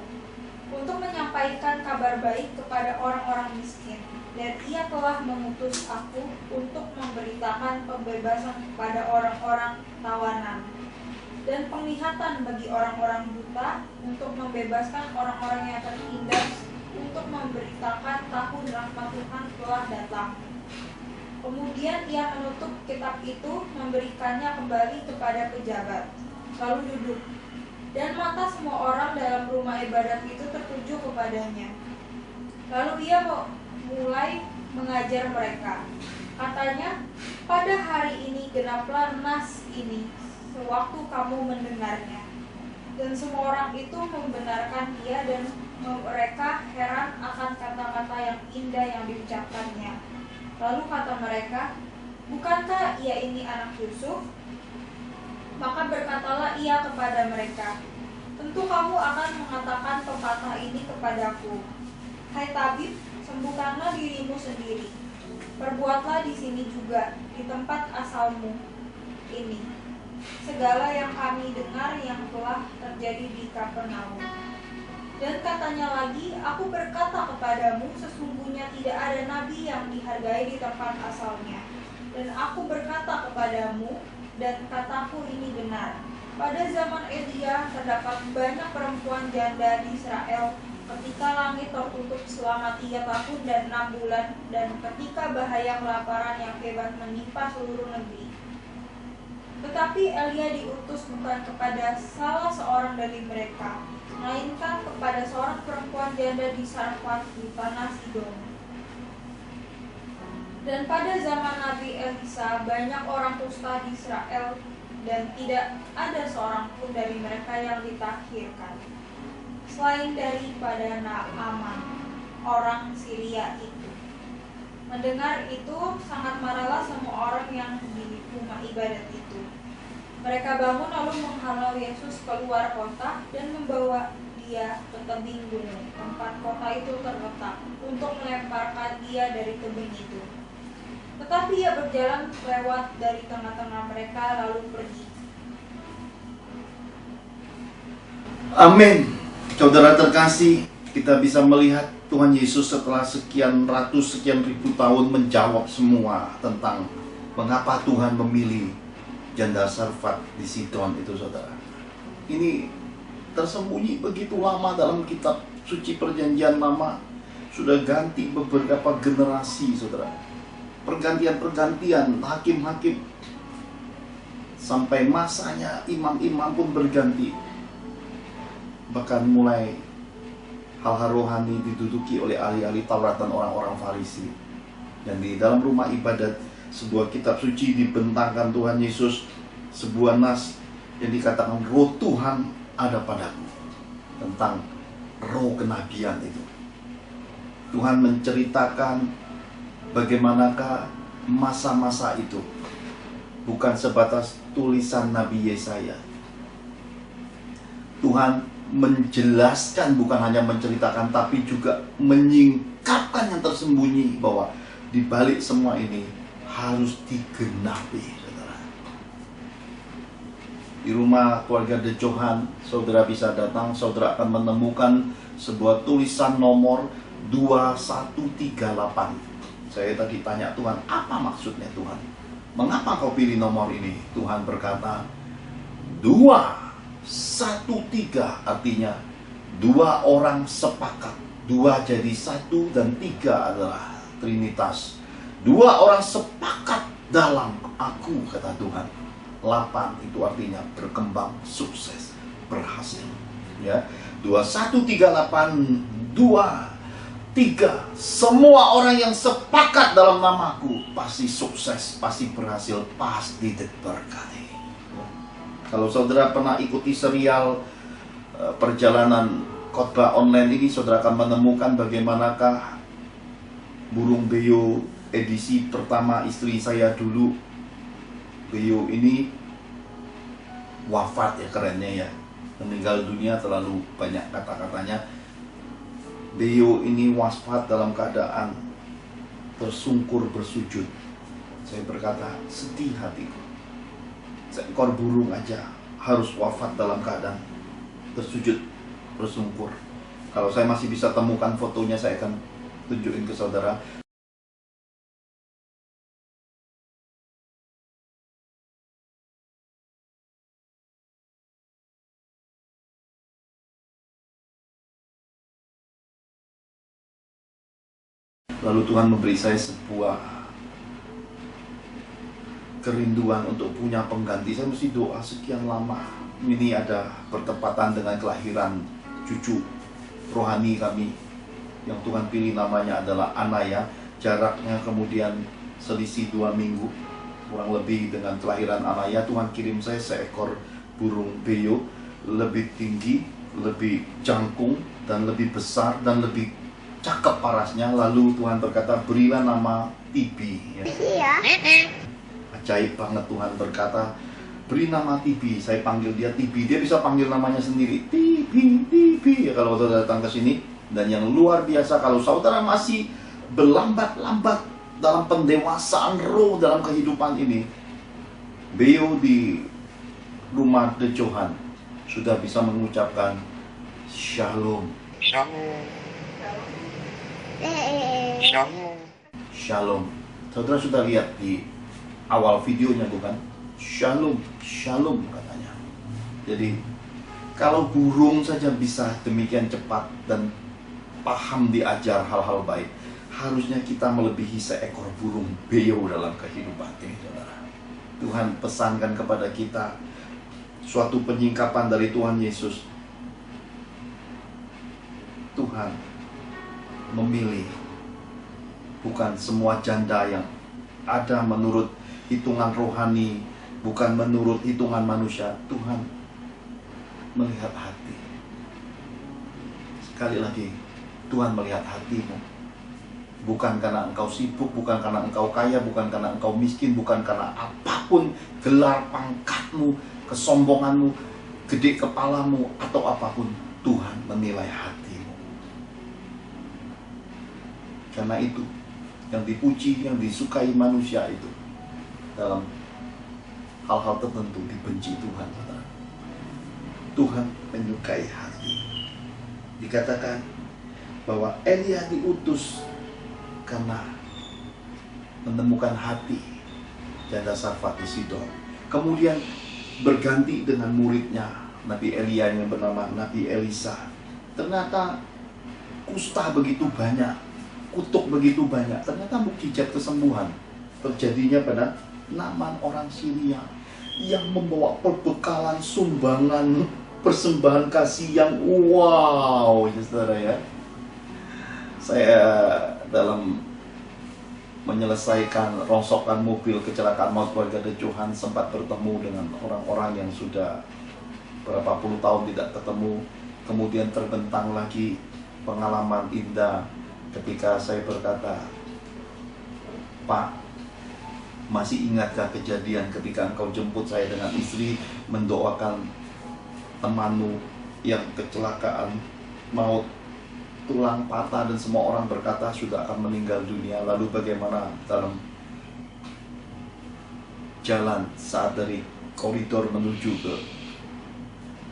untuk menyampaikan kabar baik kepada orang-orang miskin. Dan ia telah mengutus aku untuk memberitakan pembebasan kepada orang-orang tawanan dan penglihatan bagi orang-orang buta, untuk membebaskan orang-orang yang tertindas, untuk memberitakan tahun rahmat Tuhan telah datang. Kemudian ia menutup kitab itu, memberikannya kembali kepada pejabat, lalu duduk. Dan mata semua orang dalam rumah ibadat itu tertuju kepadanya. Lalu ia mulai mengajar mereka. Katanya, pada hari ini genaplah nas ini, sewaktu kamu mendengarnya. Dan semua orang itu membenarkan dia, dan mereka heran akan kata-kata yang indah yang diucapkannya. Lalu kata mereka, bukankah ia ini anak Yusuf? Maka berkatalah ia kepada mereka, tentu kamu akan mengatakan pepatah ini kepadaku, hai tabib, sembuhkanlah dirimu sendiri. Perbuatlah di sini juga, di tempat asalmu ini, segala yang kami dengar yang telah terjadi di Kapernaum. Dan katanya lagi, aku berkata kepadamu, sesungguhnya tidak ada nabi yang dihargai di tempat asalnya. Dan aku berkata kepadamu, dan kataku ini benar, pada zaman Elia terdapat banyak perempuan janda di Israel, ketika langit tertutup selama 3 tahun dan 6 bulan, dan ketika bahaya kelaparan yang hebat menimpa seluruh negeri. Tetapi Elia diutus bukan kepada salah seorang dari mereka, melainkan kepada seorang perempuan janda di Sarfat di tanah Sidon. Dan pada zaman Nabi Elisa banyak orang kusta di Israel, dan tidak ada seorang pun dari mereka yang ditahirkan, selain daripada Naaman, orang Syria itu. Mendengar itu, sangat marahlah semua orang yang di rumah ibadat itu. Mereka bangun lalu menghalau Yesus keluar kota dan membawa dia ke tebing gunung, tempat kota itu terletak, untuk melemparkan dia dari tebing itu. Tetapi ia berjalan lewat dari tengah-tengah mereka lalu pergi. Amin. Saudara terkasih, kita bisa melihat Tuhan Yesus setelah sekian ratus, sekian ribu tahun menjawab semua tentang mengapa Tuhan memilih janda Sarfat di Sidon itu, saudara. Ini tersembunyi begitu lama dalam kitab suci Perjanjian Lama, sudah ganti beberapa generasi, saudara. Pergantian-pergantian hakim-hakim, sampai masanya imam-imam pun berganti. Bahkan mulai hal-hal rohani diduduki oleh ahli-ahli Taurat dan orang-orang Farisi. Dan di dalam rumah ibadat, sebuah kitab suci dibentangkan Tuhan Yesus, sebuah nas yang dikatakan roh Tuhan ada padaku, tentang roh kenabian itu. Tuhan menceritakan bagaimanakah masa-masa itu bukan sebatas tulisan Nabi Yesaya. Tuhan menjelaskan, bukan hanya menceritakan, tapi juga menyingkapkan yang tersembunyi, bahwa di balik semua ini harus digenapi, saudara. Di rumah keluarga De Johan, saudara bisa datang, saudara akan menemukan sebuah tulisan nomor 2138. Saya tadi tanya Tuhan, apa maksudnya Tuhan? Mengapa kau pilih nomor ini? Tuhan berkata, 213 artinya dua orang sepakat. 2 jadi 1 dan 3 adalah Trinitas. 2 orang sepakat dalam aku, kata Tuhan. 8 itu artinya berkembang, sukses, berhasil. Ya, 2138, 2, 3. Semua orang yang sepakat dalam namaku pasti sukses, pasti berhasil, pasti diberkati. Kalau saudara pernah ikuti serial perjalanan khotbah online ini, saudara akan menemukan bagaimanakah burung beo edisi pertama istri saya dulu. Beo ini wafat, ya, kerennya ya, meninggal dunia, terlalu banyak kata-katanya. Beo ini wafat dalam keadaan tersungkur bersujud. Saya berkata, sedih hatiku. Seekor burung aja harus wafat dalam keadaan tersujud bersungkur. Kalau saya masih bisa temukan fotonya, saya akan tunjukin ke saudara. Lalu Tuhan memberi saya sebuah kerinduan untuk punya pengganti. Saya mesti doa sekian lama. Ini ada bertepatan dengan kelahiran cucu rohani kami yang Tuhan pilih, namanya adalah Anaya. Jaraknya kemudian selisih 2 minggu kurang lebih dengan kelahiran Anaya. Tuhan kirim saya seekor burung beo, lebih tinggi, lebih jangkung, dan lebih besar, dan lebih cakep parasnya. Lalu Tuhan berkata, berilah nama Tibi, ya. Ajaib banget, Tuhan berkata, beri nama Tibi. Saya panggil dia Tibi, dia bisa panggil namanya sendiri, Tibi, Tibi, ya, kalau saudara datang ke sini. Dan yang luar biasa, kalau saudara masih berlambat-lambat dalam pendewasaan roh dalam kehidupan ini, beo di rumah De Johan sudah bisa mengucapkan Shalom. Shalom. Shalom. Saudara sudah lihat di awal videonya, bukan? Shalom, shalom katanya. Jadi kalau burung saja bisa demikian cepat dan paham diajar hal-hal baik, harusnya kita melebihi seekor burung beo dalam kehidupan ini, saudara. Tuhan pesankan kepada kita suatu penyingkapan dari Tuhan Yesus. Tuhan memilih bukan semua janda yang ada menurut hitungan rohani, bukan menurut hitungan manusia. Tuhan melihat hati. Sekali lagi, Tuhan melihat hatimu. Bukan karena engkau sibuk, bukan karena engkau kaya, bukan karena engkau miskin, bukan karena apapun gelar pangkatmu, kesombonganmu, gede kepalamu, atau apapun. Tuhan menilai hatimu. Karena itu yang dipuji, yang disukai manusia itu dalam hal-hal tertentu dibenci Tuhan, saudara. Tuhan menyukai hati. Dikatakan bahwa Elia diutus karena menemukan hati janda Sarfat di Sidon. Kemudian berganti dengan muridnya, Nabi Elia yang bernama Nabi Elisa. Ternyata kusta begitu banyak, kutuk begitu banyak. Ternyata mukjizat kesembuhan terjadinya pada Naaman orang Syria yang membawa perbekalan sumbangan persembahan kasih yang wow, ya saudara ya. Saya dalam menyelesaikan rongsokan mobil kecelakaan maut keluarga Dejohan sempat bertemu dengan orang-orang yang sudah berapa puluh tahun tidak ketemu. Kemudian terbentang lagi pengalaman indah ketika saya berkata, Pak, masih ingatkah kejadian ketika engkau jemput saya dengan istri mendoakan temanmu yang kecelakaan maut, tulang patah, dan semua orang berkata sudah akan meninggal dunia. Lalu bagaimana dalam jalan saat dari koridor menuju ke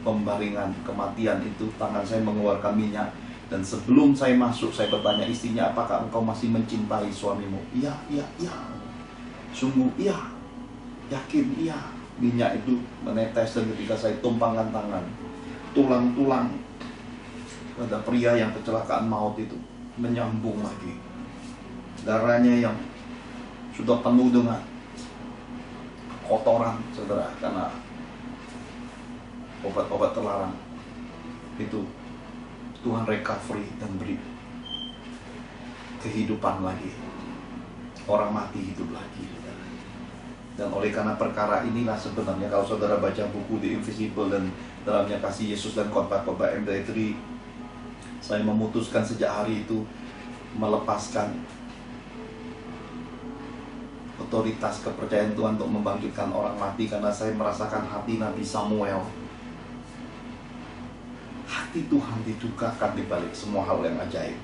pembaringan kematian itu, tangan saya mengeluarkan minyak, dan sebelum saya masuk saya bertanya istrinya, apakah engkau masih mencintai suamimu? Iya, iya, iya. Sungguh iya, yakin iya. Minyak itu menetes, dan ketika saya tumpangkan tangan, tulang-tulang pada pria yang kecelakaan maut itu menyambung lagi. Darahnya yang sudah penuh dengan kotoran, saudara, karena obat-obat terlarang itu, Tuhan recovery dan beri kehidupan lagi. Orang mati hidup lagi, saudara. Dan oleh karena perkara inilah sebenarnya kalau saudara baca buku The Invisible dan dalamnya kasih Yesus dan khotbah-khotbah MD3, saya memutuskan sejak hari itu melepaskan otoritas kepercayaan Tuhan untuk membangkitkan orang mati, karena saya merasakan hati Nabi Samuel. Hati Tuhan didukakan di balik semua hal yang ajaib.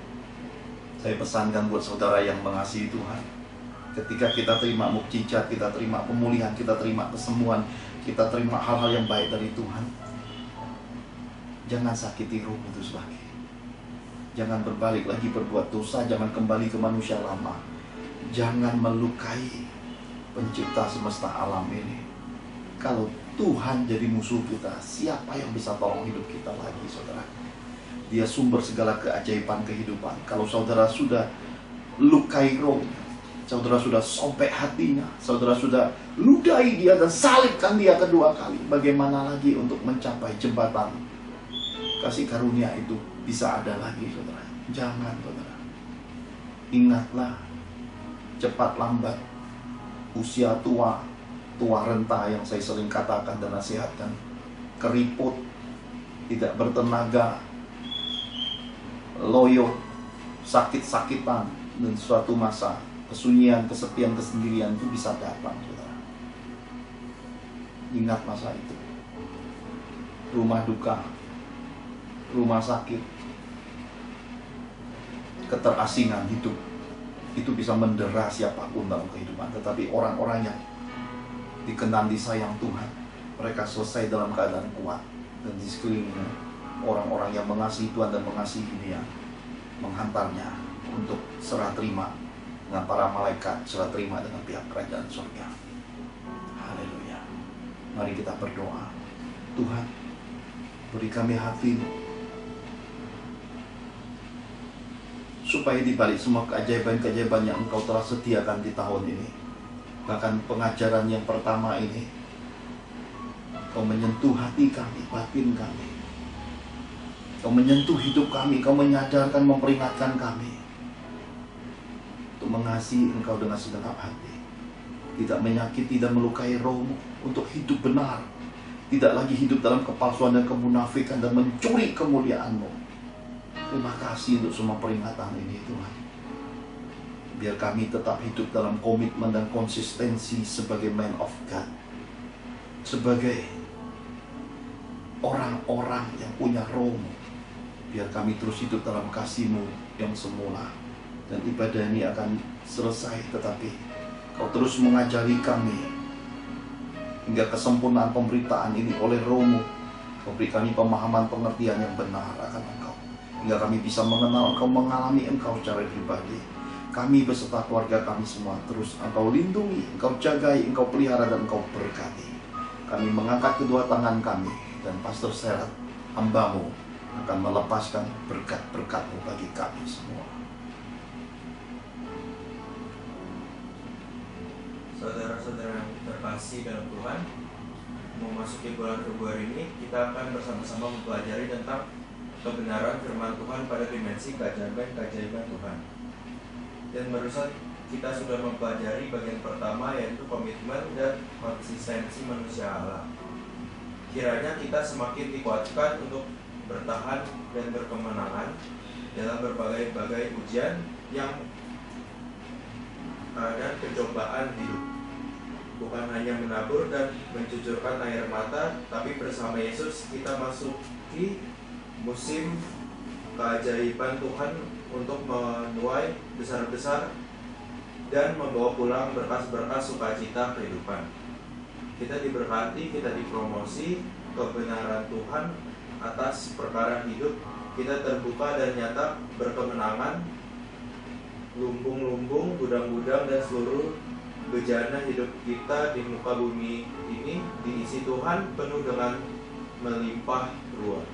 Saya pesankan buat saudara yang mengasihi Tuhan, ketika kita terima mukjizat, kita terima pemulihan, kita terima kesembuhan, kita terima hal-hal yang baik dari Tuhan, jangan sakiti Roh Kudus lagi. Jangan berbalik lagi berbuat dosa, jangan kembali ke manusia lama. Jangan melukai pencipta semesta alam ini. Kalau Tuhan jadi musuh kita, siapa yang bisa tolong hidup kita lagi, saudara? Dia sumber segala keajaiban kehidupan. Kalau saudara sudah lukai rohnya, saudara sudah sobek hatinya, saudara sudah ludahi dia dan salibkan dia kedua kali, bagaimana lagi untuk mencapai jembatan kasih karunia itu bisa ada lagi, saudara? Jangan, saudara. Ingatlah, cepat lambat, usia tua, tua renta yang saya sering katakan dan nasihatkan, keriput, tidak bertenaga, loyo, sakit-sakitan, dan suatu masa kesunyian, kesepian, kesendirian itu bisa datang, saudara. Ingat masa itu. Rumah duka, rumah sakit, keterasingan hidup itu bisa mendera siapapun dalam kehidupan. Tetapi orang-orang yang dikenal disayang Tuhan, mereka selesai dalam keadaan kuat. Dan di sekelilingnya orang-orang yang mengasihi Tuhan dan mengasihi Dia, menghantarnya untuk serah terima dengan para malaikat, serah terima dengan pihak kerajaan surga. Haleluya. Mari kita berdoa. Tuhan, beri kami hati-Mu, supaya di balik semua keajaiban-keajaiban yang Engkau telah sediakan di tahun ini, bahkan pengajaran yang pertama ini, Engkau menyentuh hati kami, batin kami. Engkau menyentuh hidup kami, Engkau menyadarkan, memperingatkan kami untuk mengasihi Engkau dengan segenap hati, tidak menyakiti dan melukai rohmu, untuk hidup benar, tidak lagi hidup dalam kepalsuan dan kemunafikan dan mencuri kemuliaan-Mu. Terima kasih untuk semua peringatan ini, Tuhan. Biar kami tetap hidup dalam komitmen dan konsistensi sebagai man of God, sebagai orang-orang yang punya Roh-Mu. Biar kami terus hidup dalam kasih-Mu yang semula. Dan ibadah ini akan selesai, tetapi Kau terus mengajari kami hingga kesempurnaan pemberitaan ini oleh Roh-Mu. Kau beri kami pemahaman, pengertian yang benar akan Engkau, hingga kami bisa mengenal Engkau, mengalami Engkau secara pribadi. Kami beserta keluarga kami semua terus Engkau lindungi, Engkau jagai, Engkau pelihara, dan Engkau berkati. kami mengangkat kedua tangan kami, dan Pastor Serat, hamba-Mu, akan melepaskan berkat-berkat-Mu bagi kami semua. Saudara-saudara yang terkasih dalam Tuhan, memasuki bulan Februari ini, kita akan bersama-sama mempelajari tentang kebenaran firman Tuhan pada dimensi keajaiban Tuhan. Dan barusan kita sudah mempelajari bagian pertama, yaitu komitmen dan konsistensi manusia Allah. Kiranya kita semakin dikuatkan untuk bertahan dan berkemenangan dalam berbagai ujian yang dan pencobaan hidup. Bukan hanya menabur dan mencucurkan air mata, tapi bersama Yesus kita masuki musim keajaiban Tuhan untuk menuai besar-besar dan membawa pulang berkas-berkas sukacita kehidupan. Kita diberkati, kita dipromosi kebenaran Tuhan atas perkara hidup. Kita terbuka dan nyata berkemenangan. Lumbung-lumbung, gudang-gudang, dan seluruh bejana hidup kita di muka bumi ini diisi Tuhan penuh dengan melimpah ruah.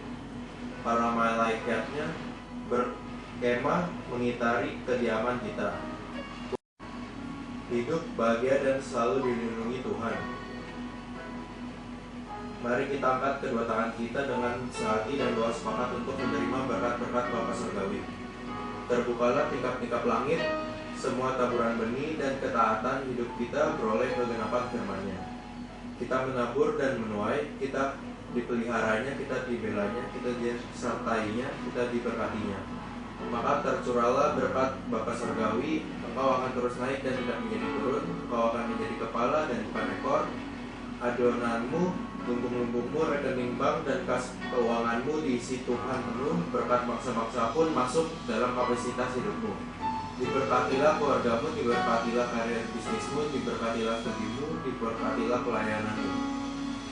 Para malaikatnya berkemah mengitari kediaman kita. Hidup bahagia dan selalu dilindungi Tuhan. Mari kita angkat kedua tangan kita dengan sehati dan doa sepakat untuk menerima berkat-berkat Bapa Surgawi. Terbukalah tingkap-tingkap langit, semua taburan benih dan ketaatan hidup kita beroleh kegenapan firman-Nya. Kita menabur dan menuai, kita dipeliharanya, kita dibelanya, kita disertainya, kita diberkatinya. Maka tercurahlah berkat Bapa Surgawi, engkau akan terus naik dan tidak menjadi turun, engkau akan menjadi kepala dan bukan ekor. Adonanmu, lumbung-lumbungmu, rekening bank, dan kas keuanganmu diisi Tuhan penuh, berkat bangsa-bangsa pun masuk dalam kapasitas hidupmu. Diberkatilah keluargamu, diberkatilah karir bisnismu, diberkatilah studimu, diberkatilah pelayananmu.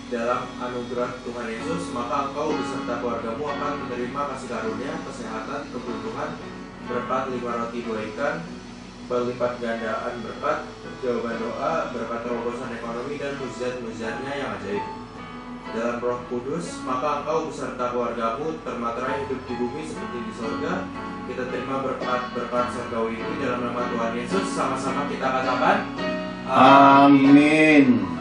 Dalam anugerah Tuhan Yesus, maka engkau beserta keluargamu akan menerima kasih karunia, kesehatan, kebutuhan, berkat 5 roti 2 ikan, berlipat gandaan berkat, jawaban doa, berkat terobosan ekonomi, dan mujizat-mujizatnya yang ajaib. Dalam Roh Kudus, maka engkau beserta keluargamu termaterai hidup di bumi seperti di surga. Kita terima berkat-berkat surgawi ini dalam nama Tuhan Yesus. Sama-sama kita katakan, Amin.